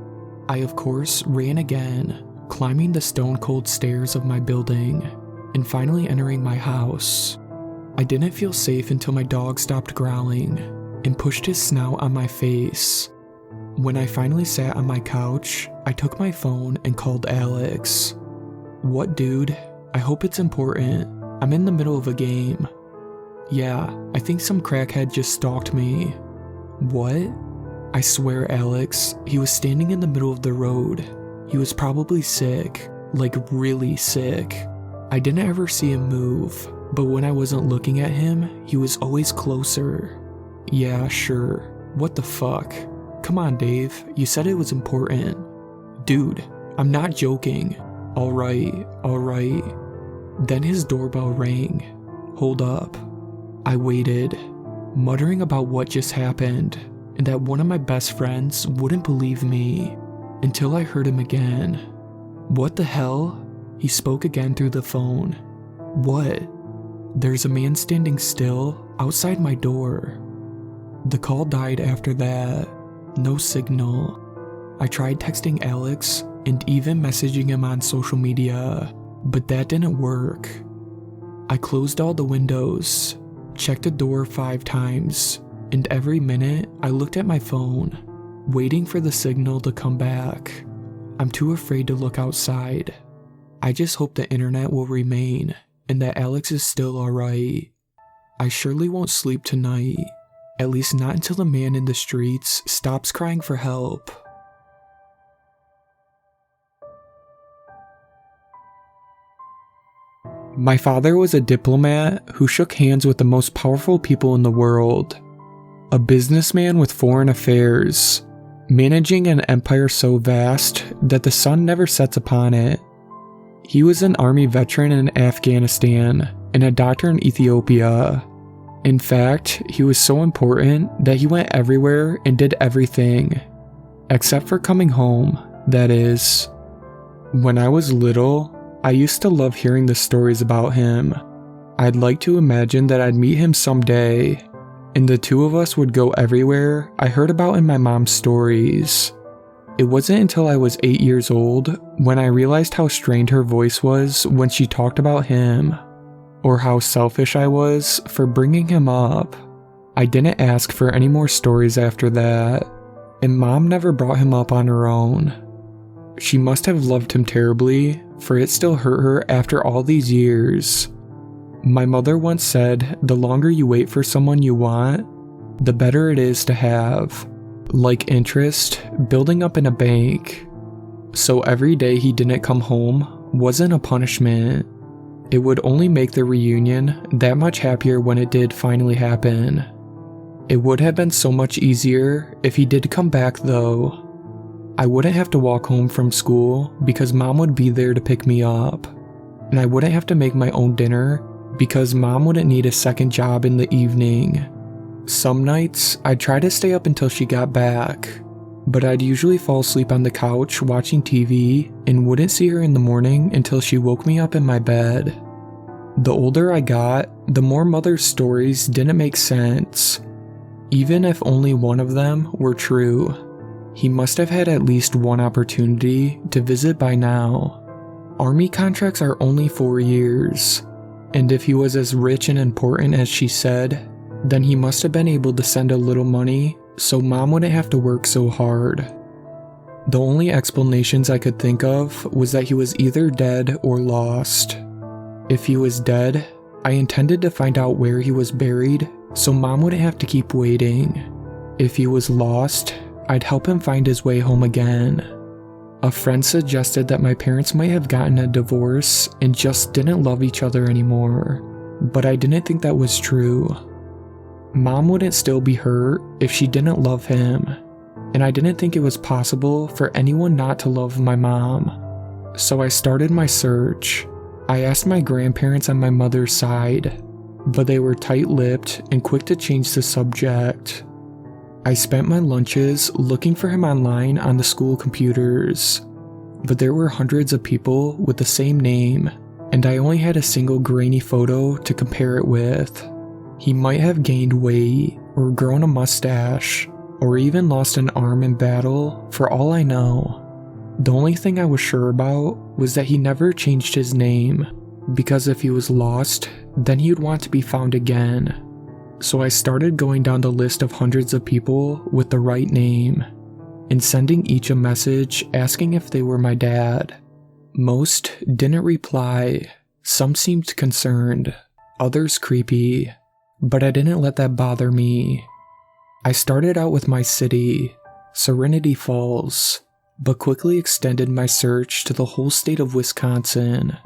I of course ran again, climbing the stone-cold stairs of my building, and finally entering my house. I didn't feel safe until my dog stopped growling and pushed his snout on my face. When I finally sat on my couch, I took my phone and called Alex. "What, dude? I hope it's important. I'm in the middle of a game." "Yeah, I think some crackhead just stalked me." "What?" "I swear, Alex, he was standing in the middle of the road. He was probably sick, like really sick. I didn't ever see him move, but when I wasn't looking at him, he was always closer." "Yeah, sure. What the fuck? Come on, Dave, you said it was important." "Dude, I'm not joking." Alright. Then his doorbell rang. "Hold up." I waited, muttering about what just happened, and that one of my best friends wouldn't believe me, until I heard him again. "What the hell?" He spoke again through the phone. "What?" "There's a man standing still outside my door." The call died after that. No signal. I tried texting Alex and even messaging him on social media, but that didn't work. I closed all the windows, checked the door 5 times, and every minute I looked at my phone, waiting for the signal to come back. I'm too afraid to look outside. I just hope the internet will remain and that Alex is still alright. I surely won't sleep tonight, at least not until the man in the streets stops crying for help. My father was a diplomat who shook hands with the most powerful people in the world. A businessman with foreign affairs, managing an empire so vast that the sun never sets upon it. He was an army veteran in Afghanistan and a doctor in Ethiopia. In fact, he was so important that he went everywhere and did everything, except for coming home, that is. When I was little, I used to love hearing the stories about him. I'd like to imagine that I'd meet him someday, and the two of us would go everywhere I heard about in my mom's stories. It wasn't until I was 8 years old when I realized how strained her voice was when she talked about him, or how selfish I was for bringing him up. I didn't ask for any more stories after that, and Mom never brought him up on her own. She must have loved him terribly, for it still hurt her after all these years. My mother once said, the longer you wait for someone you want, the better it is to have, like interest building up in a bank. So every day he didn't come home wasn't a punishment. It would only make the reunion that much happier when it did finally happen. It would have been so much easier if he did come back though. I wouldn't have to walk home from school because Mom would be there to pick me up, and I wouldn't have to make my own dinner because Mom wouldn't need a second job in the evening. Some nights, I'd try to stay up until she got back, but I'd usually fall asleep on the couch watching TV and wouldn't see her in the morning until she woke me up in my bed. The older I got, the more Mother's stories didn't make sense, even if only one of them were true. He must have had at least one opportunity to visit by now. Army contracts are only 4 years, and if he was as rich and important as she said, then he must have been able to send a little money so Mom wouldn't have to work so hard. The only explanations I could think of was that he was either dead or lost. If he was dead, I intended to find out where he was buried so Mom wouldn't have to keep waiting. If he was lost, I'd help him find his way home again. A friend suggested that my parents might have gotten a divorce and just didn't love each other anymore, but I didn't think that was true. Mom wouldn't still be hurt if she didn't love him, and I didn't think it was possible for anyone not to love my mom. So I started my search. I asked my grandparents on my mother's side, but they were tight-lipped and quick to change the subject. I spent my lunches looking for him online on the school computers, but there were hundreds of people with the same name, and I only had a single grainy photo to compare it with. He might have gained weight, or grown a mustache, or even lost an arm in battle, for all I know. The only thing I was sure about was that he never changed his name, because if he was lost, then he would want to be found again. So I started going down the list of hundreds of people with the right name, and sending each a message asking if they were my dad. Most didn't reply, some seemed concerned, others creepy, but I didn't let that bother me. I started out with my city, Serenity Falls, but quickly extended my search to the whole state of Wisconsin.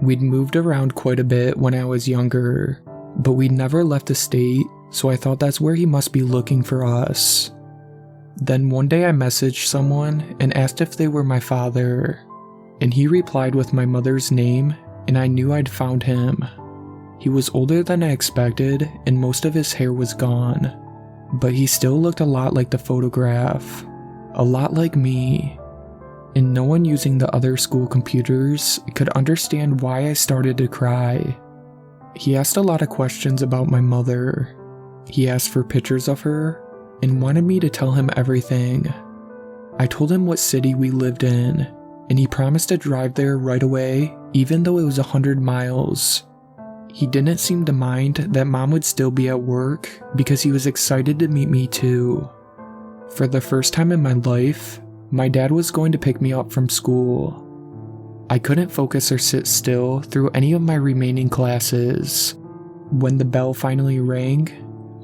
We'd moved around quite a bit when I was younger, but we'd never left the state, so I thought that's where he must be looking for us. Then one day I messaged someone and asked if they were my father, and he replied with my mother's name, and I knew I'd found him. He was older than I expected, and most of his hair was gone, but he still looked a lot like the photograph, a lot like me. And no one using the other school computers could understand why I started to cry. He asked a lot of questions about my mother. He asked for pictures of her and wanted me to tell him everything. I told him what city we lived in, and he promised to drive there right away, even though it was 100 miles. He didn't seem to mind that Mom would still be at work because he was excited to meet me too. For the first time in my life, my dad was going to pick me up from school. I couldn't focus or sit still through any of my remaining classes. When the bell finally rang,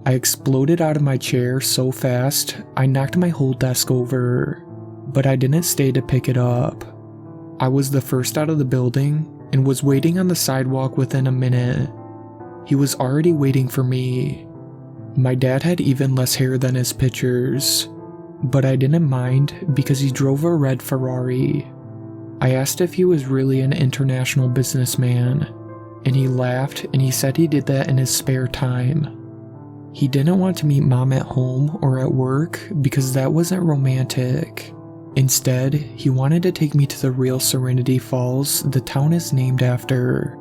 I exploded out of my chair so fast I knocked my whole desk over, but I didn't stay to pick it up. I was the first out of the building and was waiting on the sidewalk within a minute. He was already waiting for me. My dad had even less hair than his pictures, but I didn't mind because he drove a red Ferrari. I asked if he was really an international businessman, and he laughed and he said he did that in his spare time. He didn't want to meet Mom at home or at work because that wasn't romantic. Instead, he wanted to take me to the real Serenity Falls the town is named after.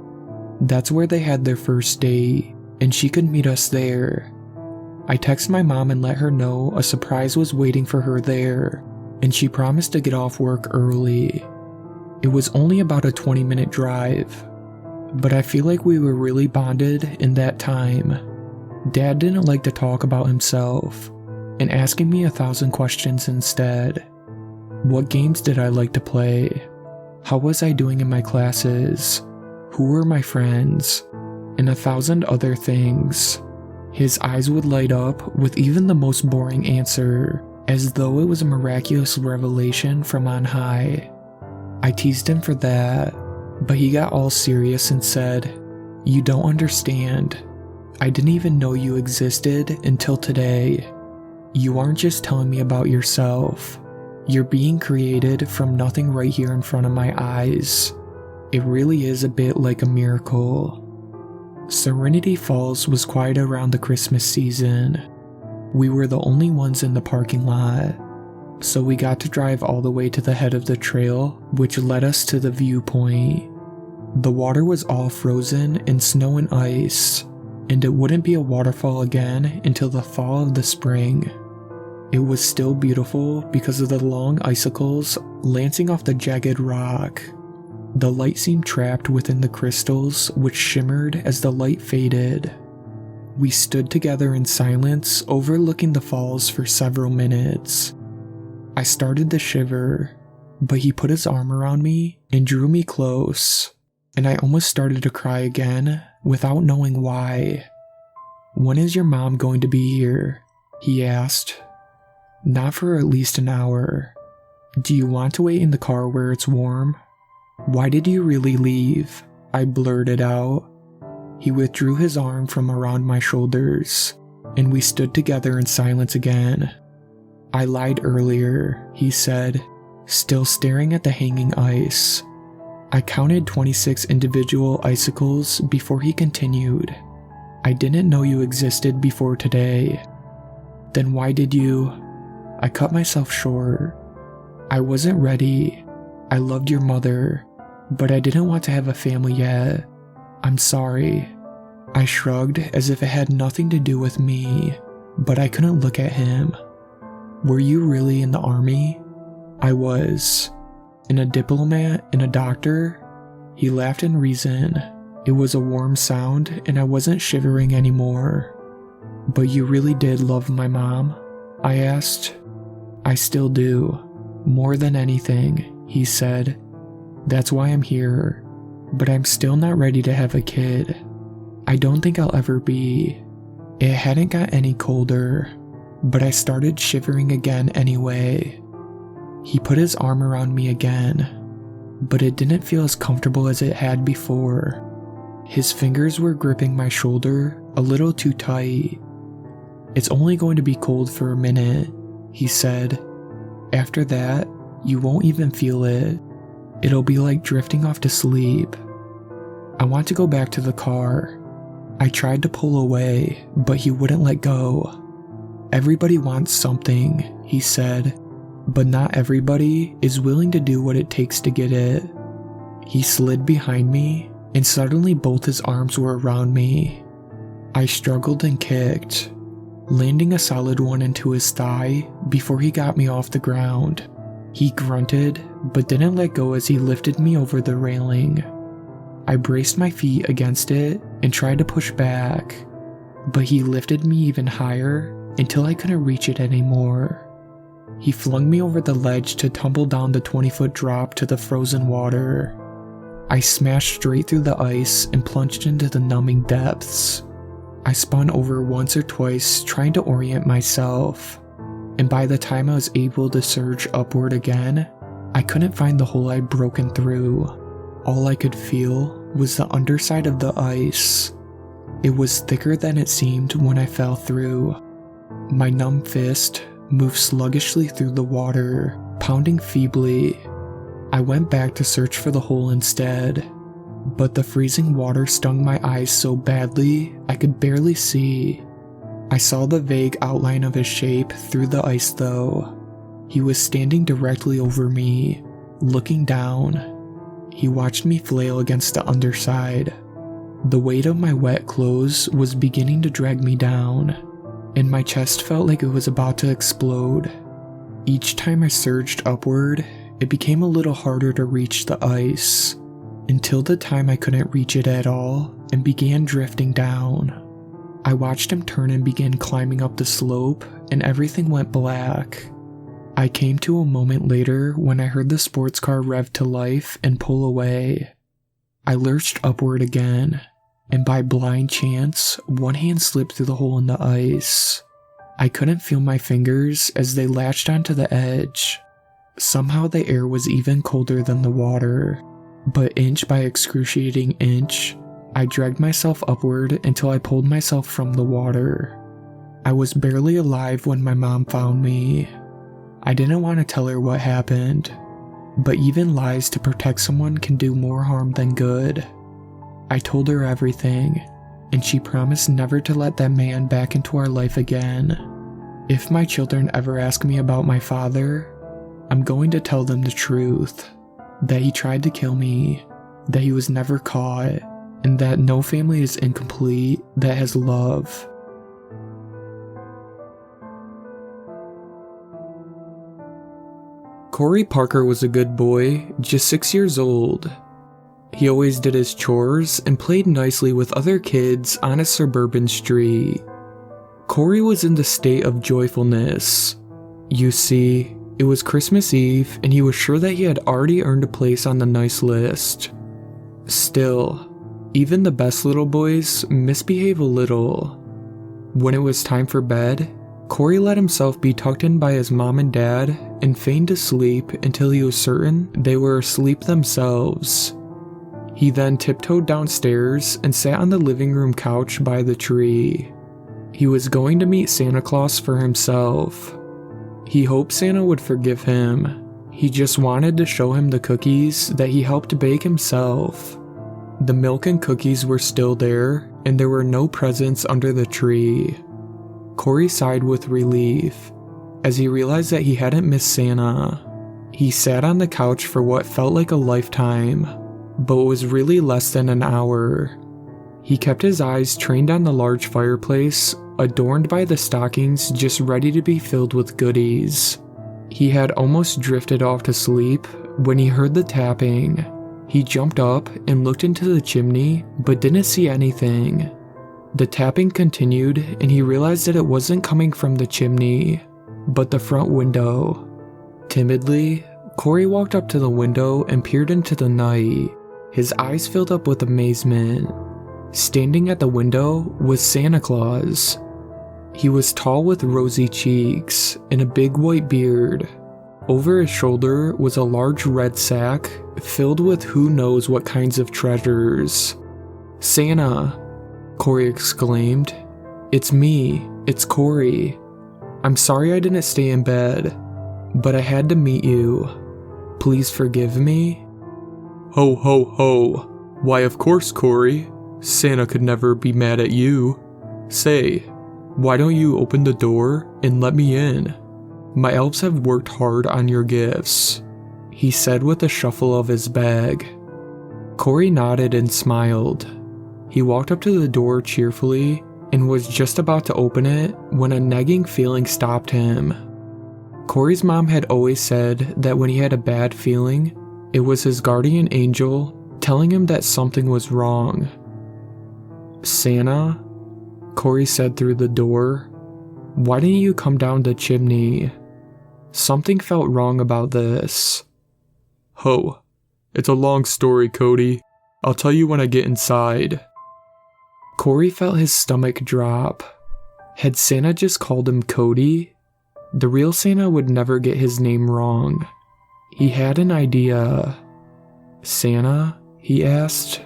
That's where they had their first date, and she could meet us there. I texted my mom and let her know a surprise was waiting for her there, and she promised to get off work early. It was only about a 20-minute drive, but I feel like we were really bonded in that time. Dad didn't like to talk about himself, and asking me 1,000 questions instead. What games did I like to play? How was I doing in my classes? Who were my friends? And 1,000 other things. His eyes would light up with even the most boring answer, as though it was a miraculous revelation from on high. I teased him for that, but he got all serious and said, "You don't understand. I didn't even know you existed until today. You aren't just telling me about yourself. You're being created from nothing right here in front of my eyes. It really is a bit like a miracle." Serenity Falls was quiet around the Christmas season. We were the only ones in the parking lot, so we got to drive all the way to the head of the trail, which led us to the viewpoint. The water was all frozen in snow and ice, and it wouldn't be a waterfall again until the fall of the spring. It was still beautiful because of the long icicles lancing off the jagged rock. The light seemed trapped within the crystals, which shimmered as the light faded. We stood together in silence, overlooking the falls for several minutes. I started to shiver, but he put his arm around me and drew me close, and I almost started to cry again without knowing why. "When is your mom going to be here?" he asked. "Not for at least an hour. Do you want to wait in the car where it's warm?" "Why did you really leave?" I blurted out. He withdrew his arm from around my shoulders, and we stood together in silence again. "I lied earlier," he said, still staring at the hanging ice. I counted 26 individual icicles before he continued. "I didn't know you existed before today." "Then why did you?" I cut myself short. "I wasn't ready. I loved your mother, but I didn't want to have a family yet. I'm sorry." I shrugged as if it had nothing to do with me, but I couldn't look at him. "Were you really in the army?" "I was. And a diplomat and a doctor?" He laughed in reason. It was a warm sound and I wasn't shivering anymore. "But you really did love my mom?" I asked. "I still do. More than anything," he said. "That's why I'm here. But I'm still not ready to have a kid. I don't think I'll ever be." It hadn't got any colder, but I started shivering again anyway. He put his arm around me again, but it didn't feel as comfortable as it had before. His fingers were gripping my shoulder a little too tight. "It's only going to be cold for a minute," he said. "After that, you won't even feel it. It'll be like drifting off to sleep." I want to go back to the car. I tried to pull away, but he wouldn't let go. "Everybody wants something," he said, "but not everybody is willing to do what it takes to get it." He slid behind me, and suddenly both his arms were around me. I struggled and kicked, landing a solid one into his thigh before he got me off the ground. He grunted, but didn't let go as he lifted me over the railing. I braced my feet against it and tried to push back, but he lifted me even higher until I couldn't reach it anymore. He flung me over the ledge to tumble down the 20-foot drop to the frozen water. I smashed straight through the ice and plunged into the numbing depths. I spun over once or twice trying to orient myself, and by the time I was able to surge upward again, I couldn't find the hole I'd broken through. All I could feel was the underside of the ice. It was thicker than it seemed when I fell through. My numb fist moved sluggishly through the water, pounding feebly. I went back to search for the hole instead, but the freezing water stung my eyes so badly I could barely see. I saw the vague outline of his shape through the ice though. He was standing directly over me, looking down. He watched me flail against the underside. The weight of my wet clothes was beginning to drag me down, and my chest felt like it was about to explode. Each time I surged upward, it became a little harder to reach the ice, until the time I couldn't reach it at all and began drifting down. I watched him turn and begin climbing up the slope, and everything went black. I came to a moment later when I heard the sports car rev to life and pull away. I lurched upward again, and by blind chance, one hand slipped through the hole in the ice. I couldn't feel my fingers as they latched onto the edge. Somehow the air was even colder than the water, but inch by excruciating inch, I dragged myself upward until I pulled myself from the water. I was barely alive when my mom found me. I didn't want to tell her what happened, but even lies to protect someone can do more harm than good. I told her everything, and she promised never to let that man back into our life again. If my children ever ask me about my father, I'm going to tell them the truth, that he tried to kill me, that he was never caught, and that no family is incomplete that has love. Corey Parker was a good boy, just 6 years old. He always did his chores and played nicely with other kids on a suburban street. Corey was in the state of joyfulness. You see, it was Christmas Eve and he was sure that he had already earned a place on the nice list. Still, even the best little boys misbehave a little. When it was time for bed, Corey let himself be tucked in by his mom and dad and feigned to sleep until he was certain they were asleep themselves. He then tiptoed downstairs and sat on the living room couch by the tree. He was going to meet Santa Claus for himself. He hoped Santa would forgive him. He just wanted to show him the cookies that he helped bake himself. The milk and cookies were still there, and there were no presents under the tree. Corey sighed with relief as he realized that he hadn't missed Santa. He sat on the couch for what felt like a lifetime, but was really less than an hour. He kept his eyes trained on the large fireplace, adorned by the stockings just ready to be filled with goodies. He had almost drifted off to sleep when he heard the tapping. He jumped up and looked into the chimney, but didn't see anything. The tapping continued, and he realized that it wasn't coming from the chimney, but the front window. Timidly, Corey walked up to the window and peered into the night. His eyes filled up with amazement. Standing at the window was Santa Claus. He was tall with rosy cheeks and a big white beard. Over his shoulder was a large red sack filled with who knows what kinds of treasures. "Santa!" Corey exclaimed. "It's me. It's Corey. I'm sorry I didn't stay in bed, but I had to meet you. Please forgive me." "Ho ho ho. Why of course, Corey. Santa could never be mad at you. Say, why don't you open the door and let me in? My elves have worked hard on your gifts," he said with a shuffle of his bag. Corey nodded and smiled. He walked up to the door cheerfully and was just about to open it when a nagging feeling stopped him. Corey's mom had always said that when he had a bad feeling, it was his guardian angel telling him that something was wrong. "Santa?" Corey said through the door. "Why didn't you come down the chimney?" Something felt wrong about this. "Ho, it's a long story, Cody. I'll tell you when I get inside." Corey felt his stomach drop. Had Santa just called him Cody? The real Santa would never get his name wrong. He had an idea. "Santa?" he asked.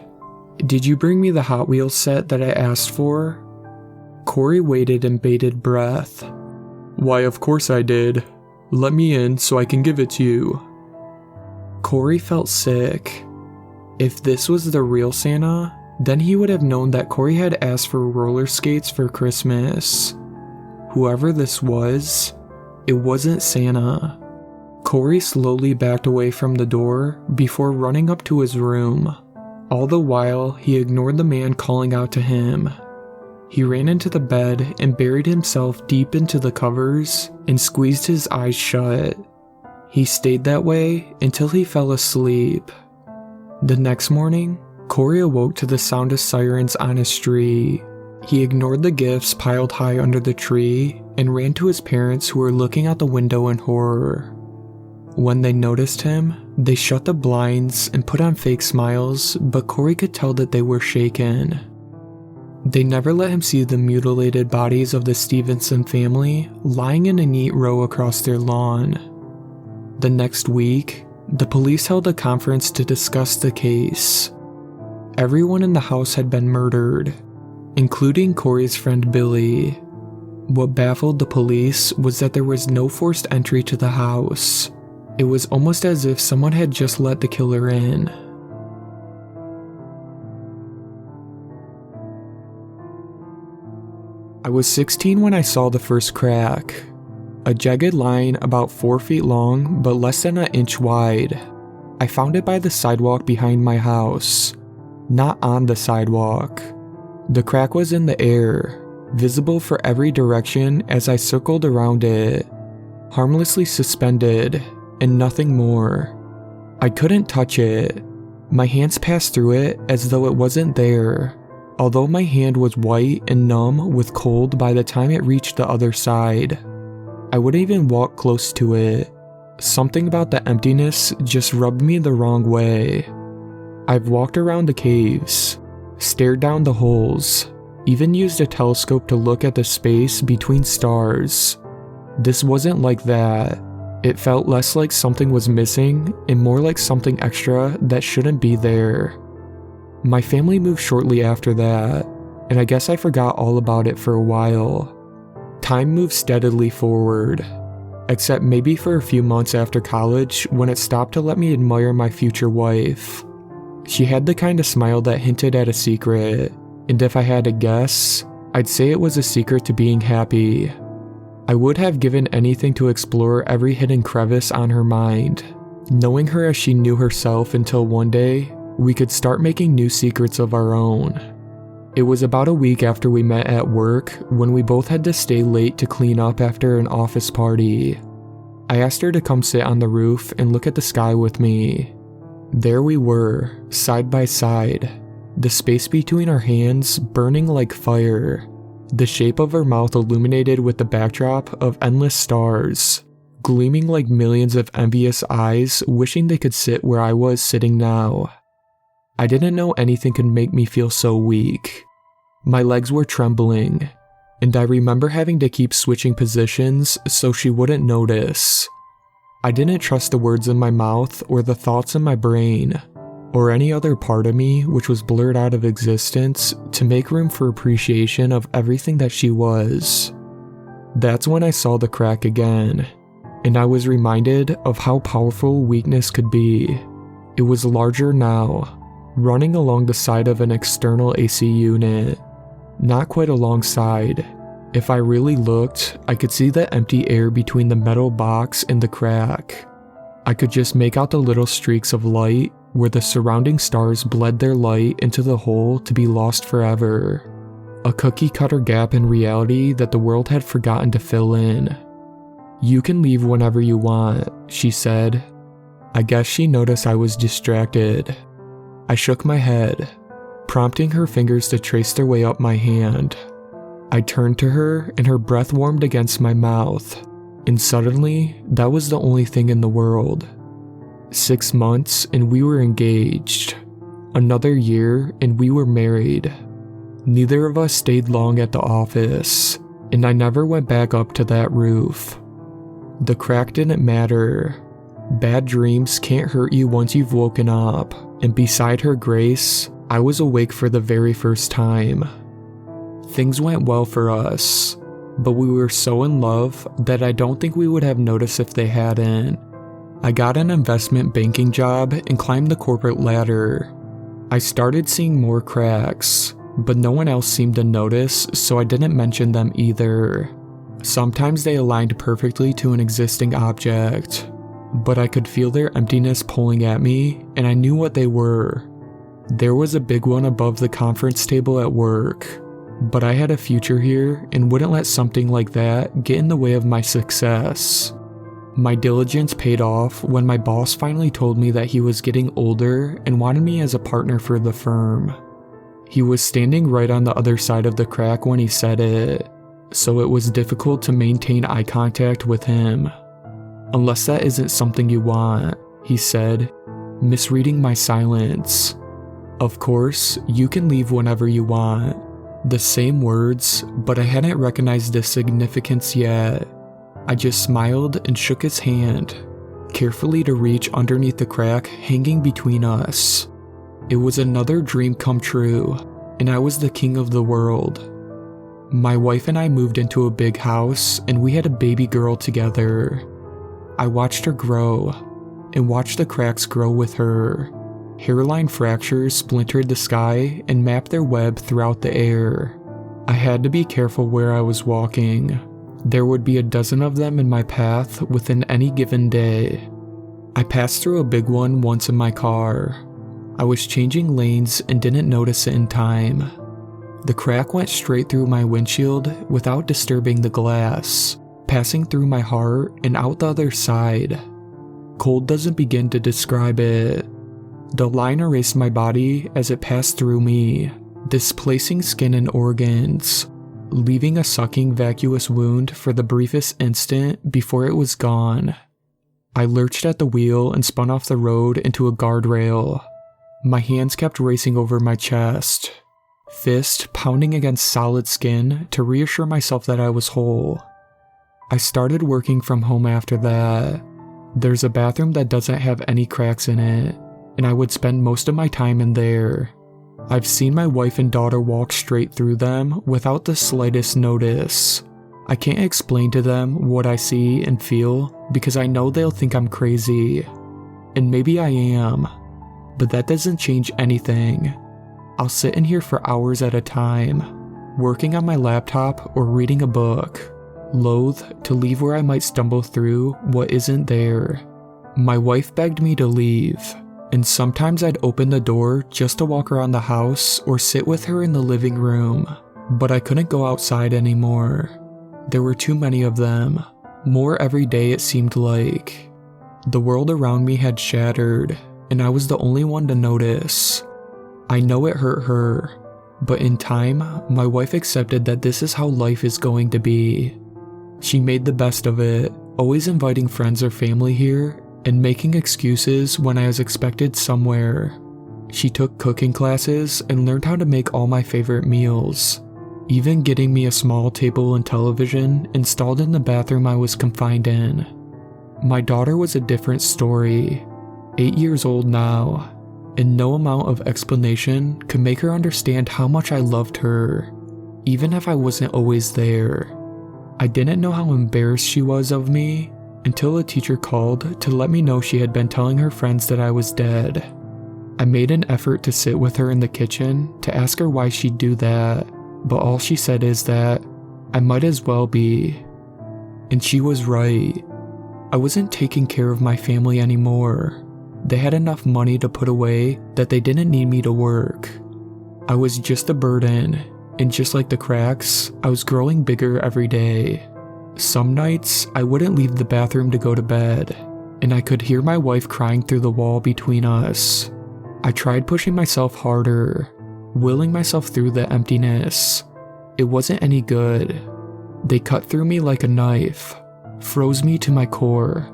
"Did you bring me the Hot Wheels set that I asked for?" Corey waited in bated breath. "Why, of course I did. Let me in so I can give it to you." Corey felt sick. If this was the real Santa, then he would have known that Corey had asked for roller skates for Christmas. Whoever this was, it wasn't Santa. Corey slowly backed away from the door before running up to his room. All the while, he ignored the man calling out to him. He ran into the bed and buried himself deep into the covers and squeezed his eyes shut. He stayed that way until he fell asleep. The next morning, Corey awoke to the sound of sirens on his street. He ignored the gifts piled high under the tree and ran to his parents, who were looking out the window in horror. When they noticed him, they shut the blinds and put on fake smiles, but Corey could tell that they were shaken. They never let him see the mutilated bodies of the Stevenson family lying in a neat row across their lawn. The next week, the police held a conference to discuss the case. Everyone in the house had been murdered, including Corey's friend Billy. What baffled the police was that there was no forced entry to the house. It was almost as if someone had just let the killer in. I was 16 when I saw the first crack. A jagged line about 4 feet long but less than an inch wide. I found it by the sidewalk behind my house. Not on the sidewalk. The crack was in the air, visible for every direction as I circled around it, harmlessly suspended, and nothing more. I couldn't touch it. My hands passed through it as though it wasn't there, although my hand was white and numb with cold by the time it reached the other side. I wouldn't even walk close to it. Something about the emptiness just rubbed me the wrong way. I've walked around the caves, stared down the holes, even used a telescope to look at the space between stars. This wasn't like that. It felt less like something was missing and more like something extra that shouldn't be there. My family moved shortly after that. and I guess I forgot all about it for a while. Time moved steadily forward, except maybe for a few months after college when it stopped to let me admire my future wife. She had the kind of smile that hinted at a secret, and if I had to guess, I'd say it was a secret to being happy. I would have given anything to explore every hidden crevice on her mind, knowing her as she knew herself until one day, we could start making new secrets of our own. It was about a week after we met at work when we both had to stay late to clean up after an office party. I asked her to come sit on the roof and look at the sky with me. There we were, side by side, the space between our hands burning like fire, the shape of her mouth illuminated with the backdrop of endless stars, gleaming like millions of envious eyes wishing they could sit where I was sitting now. I didn't know anything could make me feel so weak. My legs were trembling, and I remember having to keep switching positions so she wouldn't notice. I didn't trust the words in my mouth or the thoughts in my brain, or any other part of me which was blurred out of existence to make room for appreciation of everything that she was. That's when I saw the crack again, and I was reminded of how powerful weakness could be. It was larger now, running along the side of an external AC unit. Not quite alongside. If I really looked, I could see the empty air between the metal box and the crack. I could just make out the little streaks of light where the surrounding stars bled their light into the hole to be lost forever. A cookie-cutter gap in reality that the world had forgotten to fill in. "You can leave whenever you want," she said. I guess she noticed I was distracted. I shook my head, prompting her fingers to trace their way up my hand. I turned to her and her breath warmed against my mouth, and suddenly, that was the only thing in the world. 6 months and we were engaged. Another year and we were married. Neither of us stayed long at the office, and I never went back up to that roof. The crack didn't matter. Bad dreams can't hurt you once you've woken up, and beside her grace, I was awake for the very first time. Things went well for us, but we were so in love that I don't think we would have noticed if they hadn't. I got an investment banking job and climbed the corporate ladder. I started seeing more cracks, but no one else seemed to notice, so I didn't mention them either. Sometimes they aligned perfectly to an existing object, but I could feel their emptiness pulling at me, and I knew what they were. There was a big one above the conference table at work, but I had a future here and wouldn't let something like that get in the way of my success. My diligence paid off when my boss finally told me that he was getting older and wanted me as a partner for the firm. He was standing right on the other side of the crack when he said it, so it was difficult to maintain eye contact with him. "Unless that isn't something you want," he said, misreading my silence. "Of course, you can leave whenever you want." The same words, but I hadn't recognized the significance yet. I just smiled and shook his hand, carefully to reach underneath the crack hanging between us. It was another dream come true, and I was the king of the world. My wife and I moved into a big house, and we had a baby girl together. I watched her grow, and watched the cracks grow with her. Hairline fractures splintered the sky and mapped their web throughout the air. I had to be careful where I was walking. There would be a dozen of them in my path within any given day. I passed through a big one once in my car. I was changing lanes and didn't notice it in time. The crack went straight through my windshield without disturbing the glass, passing through my heart and out the other side. Cold doesn't begin to describe it. The line erased my body as it passed through me, displacing skin and organs, leaving a sucking vacuous wound for the briefest instant before it was gone. I lurched at the wheel and spun off the road into a guardrail. My hands kept racing over my chest, fist pounding against solid skin to reassure myself that I was whole. I started working from home after that. There's a bathroom that doesn't have any cracks in it, and I would spend most of my time in there. I've seen my wife and daughter walk straight through them without the slightest notice. I can't explain to them what I see and feel because I know they'll think I'm crazy. And maybe I am, but that doesn't change anything. I'll sit in here for hours at a time, working on my laptop or reading a book, loath to leave where I might stumble through what isn't there. My wife begged me to leave, and sometimes I'd open the door just to walk around the house or sit with her in the living room, but I couldn't go outside anymore. There were too many of them, more every day it seemed like. The world around me had shattered, and I was the only one to notice. I know it hurt her, but in time, my wife accepted that this is how life is going to be. She made the best of it, always inviting friends or family here, and making excuses when I was expected somewhere. She took cooking classes and learned how to make all my favorite meals, even getting me a small table and television installed in the bathroom I was confined in. My daughter was a different story, 8 years old now, and no amount of explanation could make her understand how much I loved her, even if I wasn't always there. I didn't know how embarrassed she was of me until a teacher called to let me know she had been telling her friends that I was dead. I made an effort to sit with her in the kitchen to ask her why she'd do that, but all she said is that I might as well be. And she was right. I wasn't taking care of my family anymore. They had enough money to put away that they didn't need me to work. I was just a burden, and just like the cracks, I was growing bigger every day. Some nights, I wouldn't leave the bathroom to go to bed, and I could hear my wife crying through the wall between us. I tried pushing myself harder, willing myself through the emptiness. It wasn't any good. They cut through me like a knife, froze me to my core,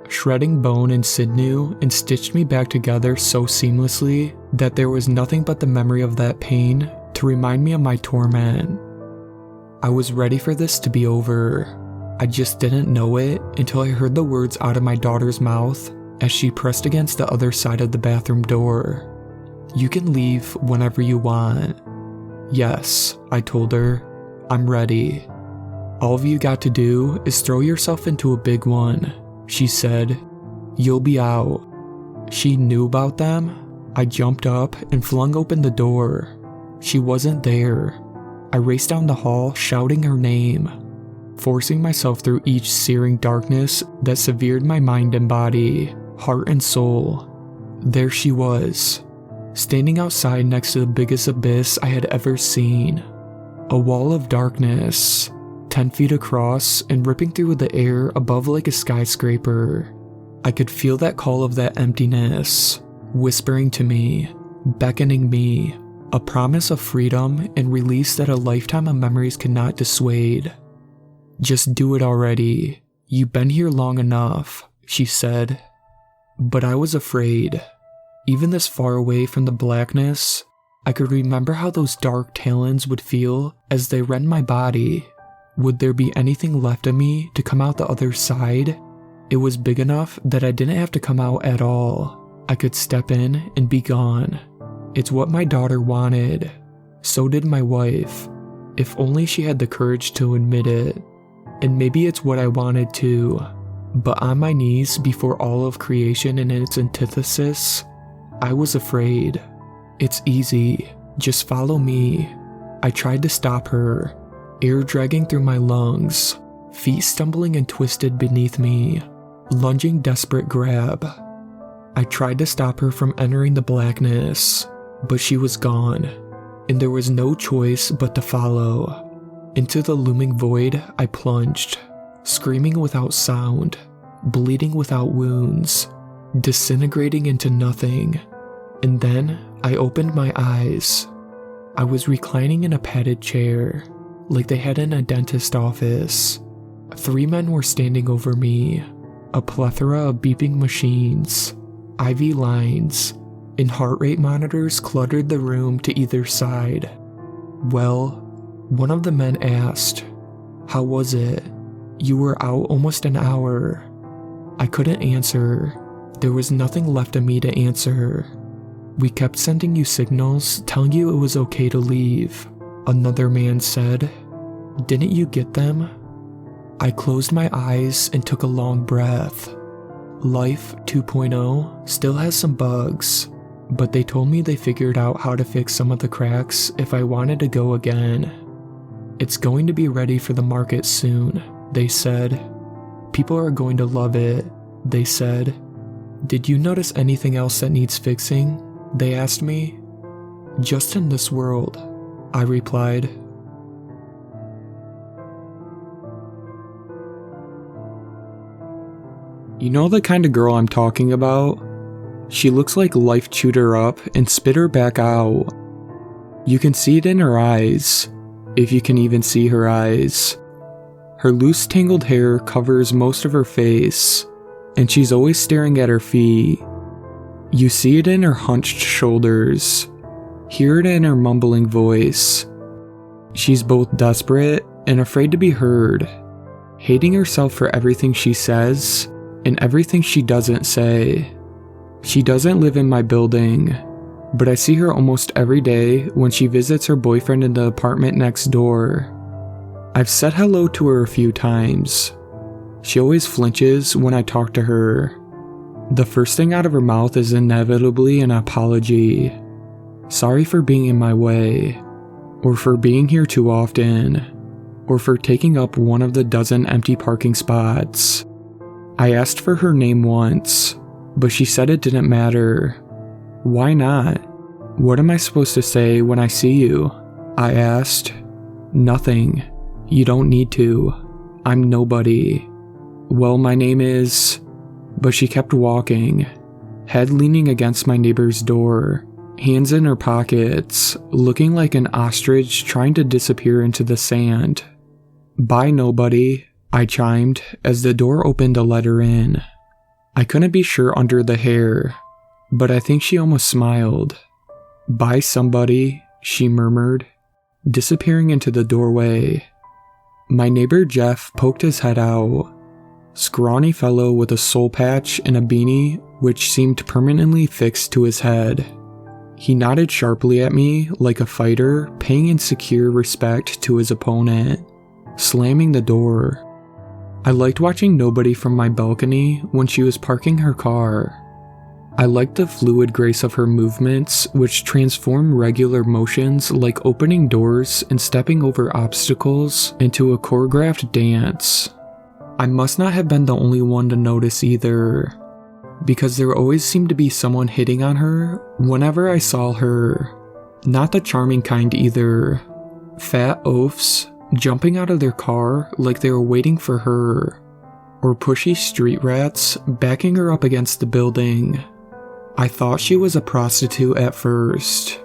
shredding bone and sinew and stitched me back together so seamlessly that there was nothing but the memory of that pain to remind me of my torment. I was ready for this to be over. I just didn't know it until I heard the words out of my daughter's mouth as she pressed against the other side of the bathroom door. "You can leave whenever you want." "Yes," I told her. "I'm ready." "All you got to do is throw yourself into a big one," she said. "You'll be out." She knew about them. I jumped up and flung open the door. She wasn't there. I raced down the hall shouting her name, forcing myself through each searing darkness that severed my mind and body, heart and soul. There she was, standing outside next to the biggest abyss I had ever seen. A wall of darkness, 10 feet across and ripping through the air above like a skyscraper. I could feel that call of that emptiness, whispering to me, beckoning me, a promise of freedom and release that a lifetime of memories cannot dissuade. "Just do it already. You've been here long enough," she said. But I was afraid. Even this far away from the blackness, I could remember how those dark talons would feel as they rent my body. Would there be anything left of me to come out the other side? It was big enough that I didn't have to come out at all. I could step in and be gone. It's what my daughter wanted. So did my wife. If only she had the courage to admit it. And maybe it's what I wanted too. But on my knees before all of creation and its antithesis, I was afraid. "It's easy. Just follow me." I tried to stop her, air dragging through my lungs, feet stumbling and twisted beneath me, lunging desperate grab. I tried to stop her from entering the blackness, but she was gone, and there was no choice but to follow. Into the looming void I plunged, screaming without sound, bleeding without wounds, disintegrating into nothing. And then I opened my eyes. I was reclining in a padded chair, like they had in a dentist office. 3 men were standing over me, a plethora of beeping machines, IV lines, and heart rate monitors cluttered the room to either side. "Well," one of the men asked, "how was it? You were out almost an hour." I couldn't answer. There was nothing left of me to answer. We kept sending you signals, telling you it was okay to leave, another man said. Didn't you get them? I closed my eyes and took a long breath. Life 2.0 still has some bugs, but they told me they figured out how to fix some of the cracks if I wanted to go again. It's going to be ready for the market soon, they said. People are going to love it, they said. Did you notice anything else that needs fixing? They asked me. Just in this world, I replied. You know the kind of girl I'm talking about? She looks like life chewed her up and spit her back out. You can see it in her eyes, if you can even see her eyes. Her loose tangled hair covers most of her face, and she's always staring at her feet. You see it in her hunched shoulders, hear it in her mumbling voice. She's both desperate and afraid to be heard, hating herself for everything she says and everything she doesn't say. She doesn't live in my building, but I see her almost every day when she visits her boyfriend in the apartment next door. I've said hello to her a few times. She always flinches when I talk to her. The first thing out of her mouth is inevitably an apology. Sorry for being in my way, or for being here too often, or for taking up one of the dozen empty parking spots. I asked for her name once, but she said it didn't matter. Why not? What am I supposed to say when I see you? I asked. Nothing. You don't need to. I'm nobody. Well, my name is... But she kept walking, head leaning against my neighbor's door, hands in her pockets, looking like an ostrich trying to disappear into the sand. Bye, nobody, I chimed as the door opened to let her in. I couldn't be sure under the hair, but I think she almost smiled. Bye, somebody, she murmured, disappearing into the doorway. My neighbor Jeff poked his head out. Scrawny fellow with a soul patch and a beanie which seemed permanently fixed to his head. He nodded sharply at me like a fighter paying insecure respect to his opponent, slamming the door. I liked watching nobody from my balcony when she was parking her car. I liked the fluid grace of her movements, which transformed regular motions like opening doors and stepping over obstacles into a choreographed dance. I must not have been the only one to notice either, because there always seemed to be someone hitting on her whenever I saw her. Not the charming kind either. Fat oafs jumping out of their car like they were waiting for her, or pushy street rats backing her up against the building. I thought she was a prostitute at first,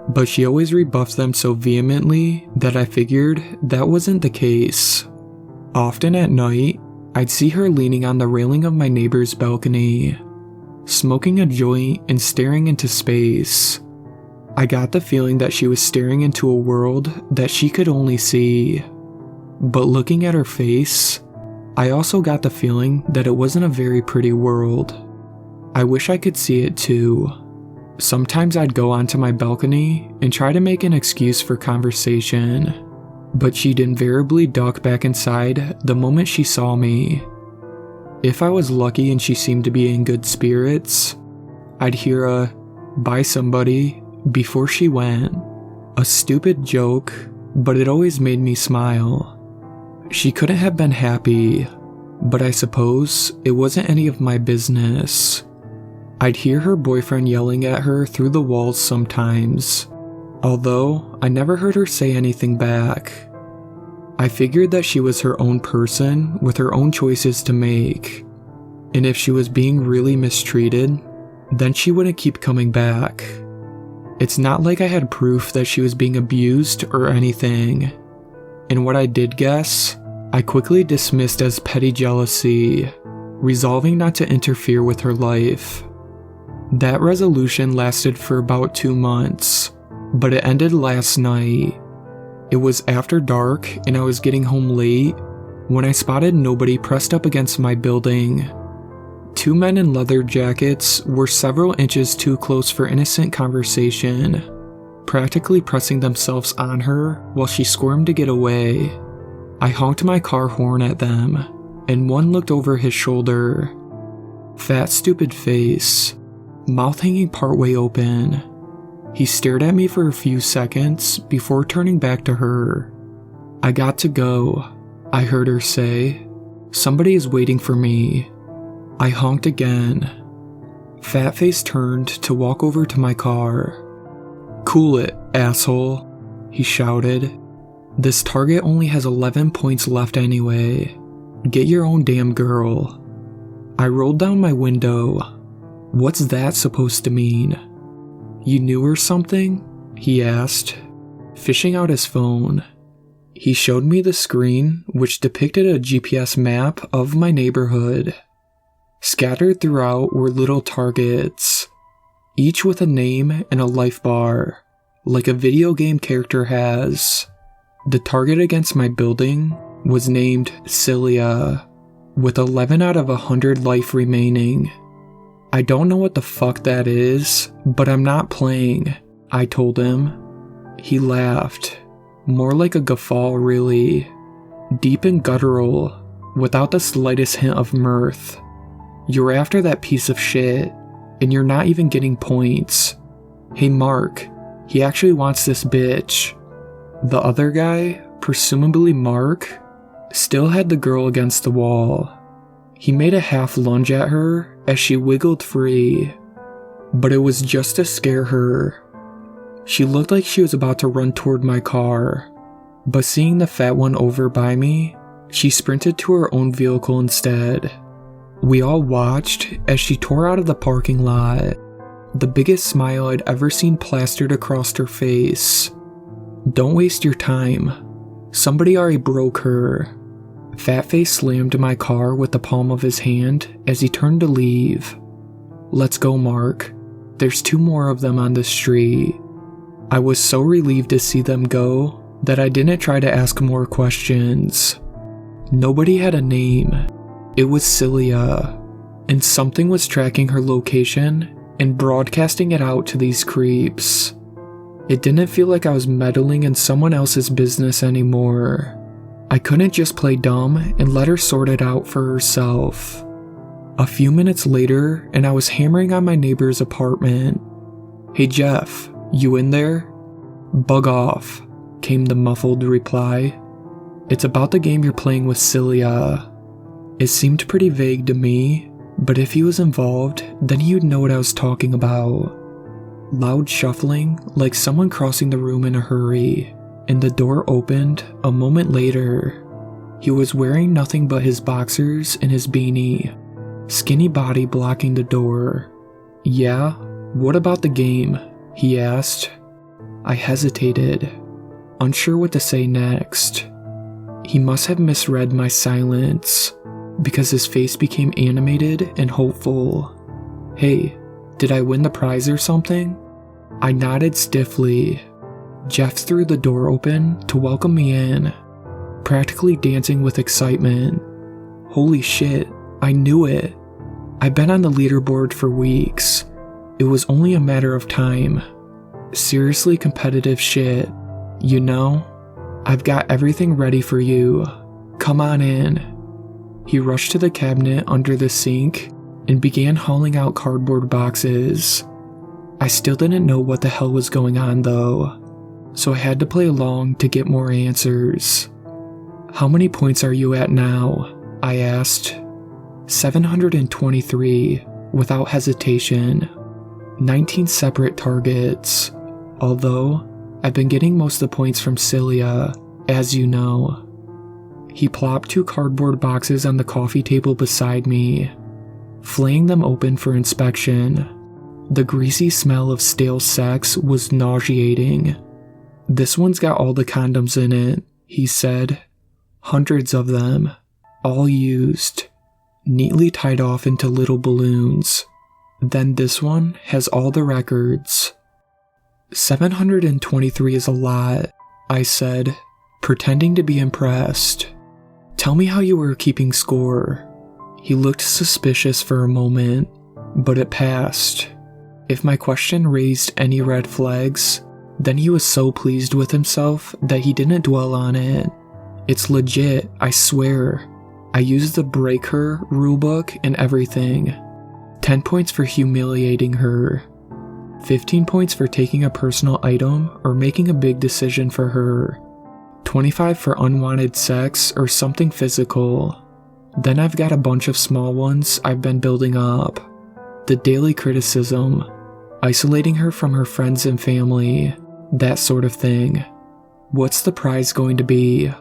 but she always rebuffed them so vehemently that I figured that wasn't the case. Often at night, I'd see her leaning on the railing of my neighbor's balcony, smoking a joint and staring into space. I got the feeling that she was staring into a world that she could only see. But looking at her face, I also got the feeling that it wasn't a very pretty world. I wish I could see it too. Sometimes I'd go onto my balcony and try to make an excuse for conversation, but she'd invariably duck back inside the moment she saw me. If I was lucky and she seemed to be in good spirits, I'd hear a "bye somebody" before she went. A stupid joke, but it always made me smile. She couldn't have been happy, but I suppose it wasn't any of my business. I'd hear her boyfriend yelling at her through the walls sometimes, although I never heard her say anything back. I figured that she was her own person with her own choices to make, and if she was being really mistreated, then she wouldn't keep coming back. It's not like I had proof that she was being abused or anything, and what I did guess, I quickly dismissed as petty jealousy, resolving not to interfere with her life. That resolution lasted for about 2 months, but it ended last night. It was after dark and I was getting home late when I spotted nobody pressed up against my building. 2 men in leather jackets were several inches too close for innocent conversation, practically pressing themselves on her while she squirmed to get away. I honked my car horn at them, and one looked over his shoulder. Fat, stupid face, mouth hanging partway open. He stared at me for a few seconds before turning back to her. "I got to go," I heard her say. "Somebody is waiting for me." I honked again. Fatface turned to walk over to my car. "Cool it, asshole," he shouted. "This target only has 11 points left anyway. Get your own damn girl." I rolled down my window. "What's that supposed to mean?" "You knew or something?" he asked, fishing out his phone. He showed me the screen, which depicted a GPS map of my neighborhood. Scattered throughout were little targets, each with a name and a life bar, like a video game character has. The target against my building was named Cilia, with 11 out of 100 life remaining. "I don't know what the fuck that is, but I'm not playing," I told him. He laughed, more like a guffaw really, deep and guttural, without the slightest hint of mirth. "You're after that piece of shit, and you're not even getting points. Hey Mark, he actually wants this bitch." The other guy, presumably Mark, still had the girl against the wall. He made a half lunge at her as she wiggled free, but it was just to scare her. She looked like she was about to run toward my car, but seeing the fat one over by me, she sprinted to her own vehicle instead. We all watched as she tore out of the parking lot, the biggest smile I'd ever seen plastered across her face. "Don't waste your time. Somebody already broke her." Fatface slammed my car with the palm of his hand as he turned to leave. "Let's go, Mark. There's 2 more of them on the street." I was so relieved to see them go that I didn't try to ask more questions. Nobody had a name. It was Cilia, and something was tracking her location and broadcasting it out to these creeps. It didn't feel like I was meddling in someone else's business anymore. I couldn't just play dumb and let her sort it out for herself. A few minutes later, and I was hammering on my neighbor's apartment. "Hey Jeff, you in there?" "Bug off," came the muffled reply. "It's about the game you're playing with Cilia." It seemed pretty vague to me, but if he was involved, then he would know what I was talking about. Loud shuffling, like someone crossing the room in a hurry, and the door opened a moment later. He was wearing nothing but his boxers and his beanie, skinny body blocking the door. "Yeah, what about the game?" he asked. I hesitated, unsure what to say next. He must have misread my silence, because his face became animated and hopeful. "Hey, did I win the prize or something?" I nodded stiffly. Jeff threw the door open to welcome me in, practically dancing with excitement. Holy shit, I knew it. I've been on the leaderboard for weeks. It was only a matter of time. Seriously competitive shit. You know, I've got everything ready for you. Come on in. He rushed to the cabinet under the sink and began hauling out cardboard boxes. I still didn't know what the hell was going on though, so I had to play along to get more answers. "How many points are you at now?" I asked. 723, without hesitation. 19 separate targets, although I've been getting most of the points from Cilia, as you know. He plopped 2 cardboard boxes on the coffee table beside me, flaying them open for inspection. The greasy smell of stale sex was nauseating. "This one's got all the condoms in it," he said. "Hundreds of them, all used, neatly tied off into little balloons. Then this one has all the records." 723 is a lot, I said, pretending to be impressed. "Tell me how you were keeping score." He looked suspicious for a moment, but it passed. If my question raised any red flags, then he was so pleased with himself that he didn't dwell on it. It's legit, I swear. I used the break her rulebook and everything. 10 points for humiliating her. 15 points for taking a personal item or making a big decision for her. 25 for unwanted sex or something physical. Then I've got a bunch of small ones I've been building up. The daily criticism, isolating her from her friends and family, that sort of thing. What's the prize going to be?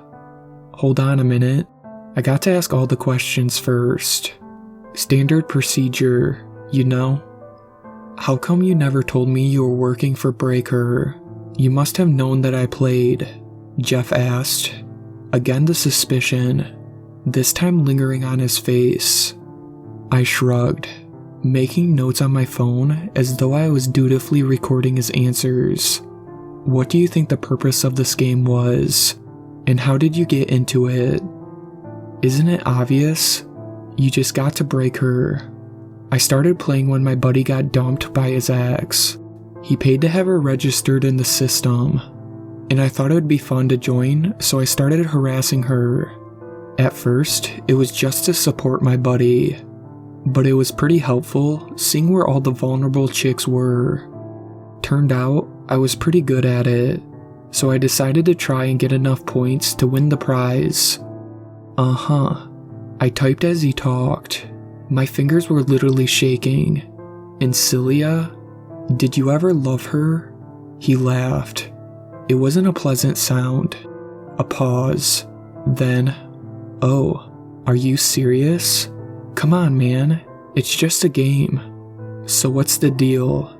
Hold on a minute. I got to ask all the questions first. Standard procedure, you know? How come you never told me you were working for Breaker? You must have known that I played, Jeff asked. Again the suspicion, this time lingering on his face. I shrugged, making notes on my phone as though I was dutifully recording his answers. What do you think the purpose of this game was? And how did you get into it? Isn't it obvious? You just got to break her. I started playing when my buddy got dumped by his ex. He paid to have her registered in the system, and I thought it would be fun to join, so I started harassing her. At first, it was just to support my buddy, but it was pretty helpful seeing where all the vulnerable chicks were. Turned out, I was pretty good at it, so I decided to try and get enough points to win the prize. I typed as he talked. My fingers were literally shaking. And Celia? Did you ever love her? He laughed. It wasn't a pleasant sound. A pause. Then, oh, are you serious? Come on, man. It's just a game. So what's the deal?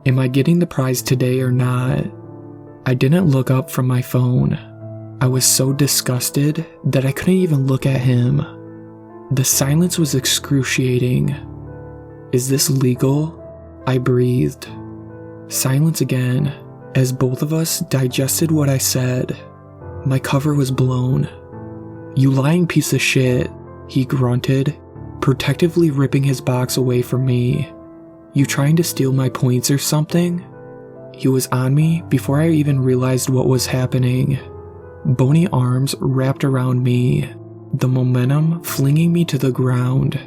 Am I getting the prize today or not? I didn't look up from my phone. I was so disgusted that I couldn't even look at him. The silence was excruciating. Is this legal? I breathed. Silence again, as both of us digested what I said. My cover was blown. You lying piece of shit, he grunted, protectively ripping his box away from me. You trying to steal my points or something? He was on me before I even realized what was happening. Bony arms wrapped around me, the momentum flinging me to the ground.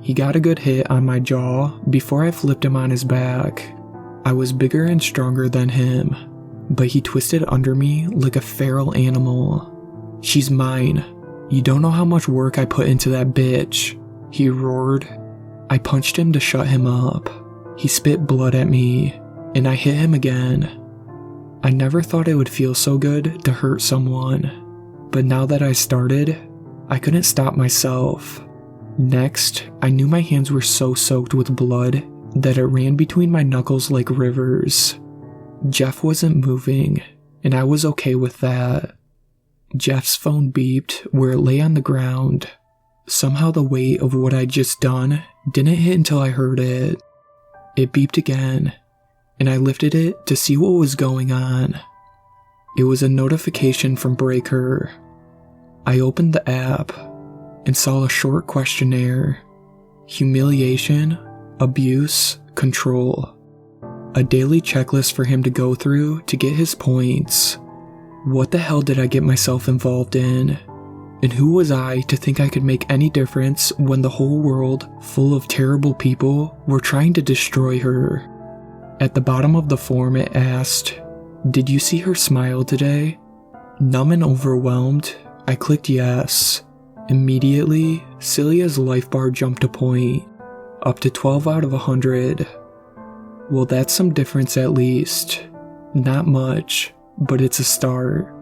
He got a good hit on my jaw before I flipped him on his back. I was bigger and stronger than him, but he twisted under me like a feral animal. She's mine. You don't know how much work I put into that bitch, he roared. I punched him to shut him up. He spit blood at me, and I hit him again. I never thought it would feel so good to hurt someone, but now that I started, I couldn't stop myself. Next, I knew my hands were so soaked with blood that it ran between my knuckles like rivers. Jeff wasn't moving, and I was okay with that. Jeff's phone beeped where it lay on the ground. Somehow the weight of what I'd just done didn't hit until I heard it. It beeped again, and I lifted it to see what was going on. It was a notification from Breaker. I opened the app and saw a short questionnaire. Humiliation, abuse, control. A daily checklist for him to go through to get his points. What the hell did I get myself involved in? And who was I to think I could make any difference when the whole world, full of terrible people, were trying to destroy her? At the bottom of the form it asked, "Did you see her smile today?" Numb and overwhelmed, I clicked yes. Immediately, Celia's life bar jumped a point, up to 12 out of 100. Well, that's some difference at least. Not much, but it's a start.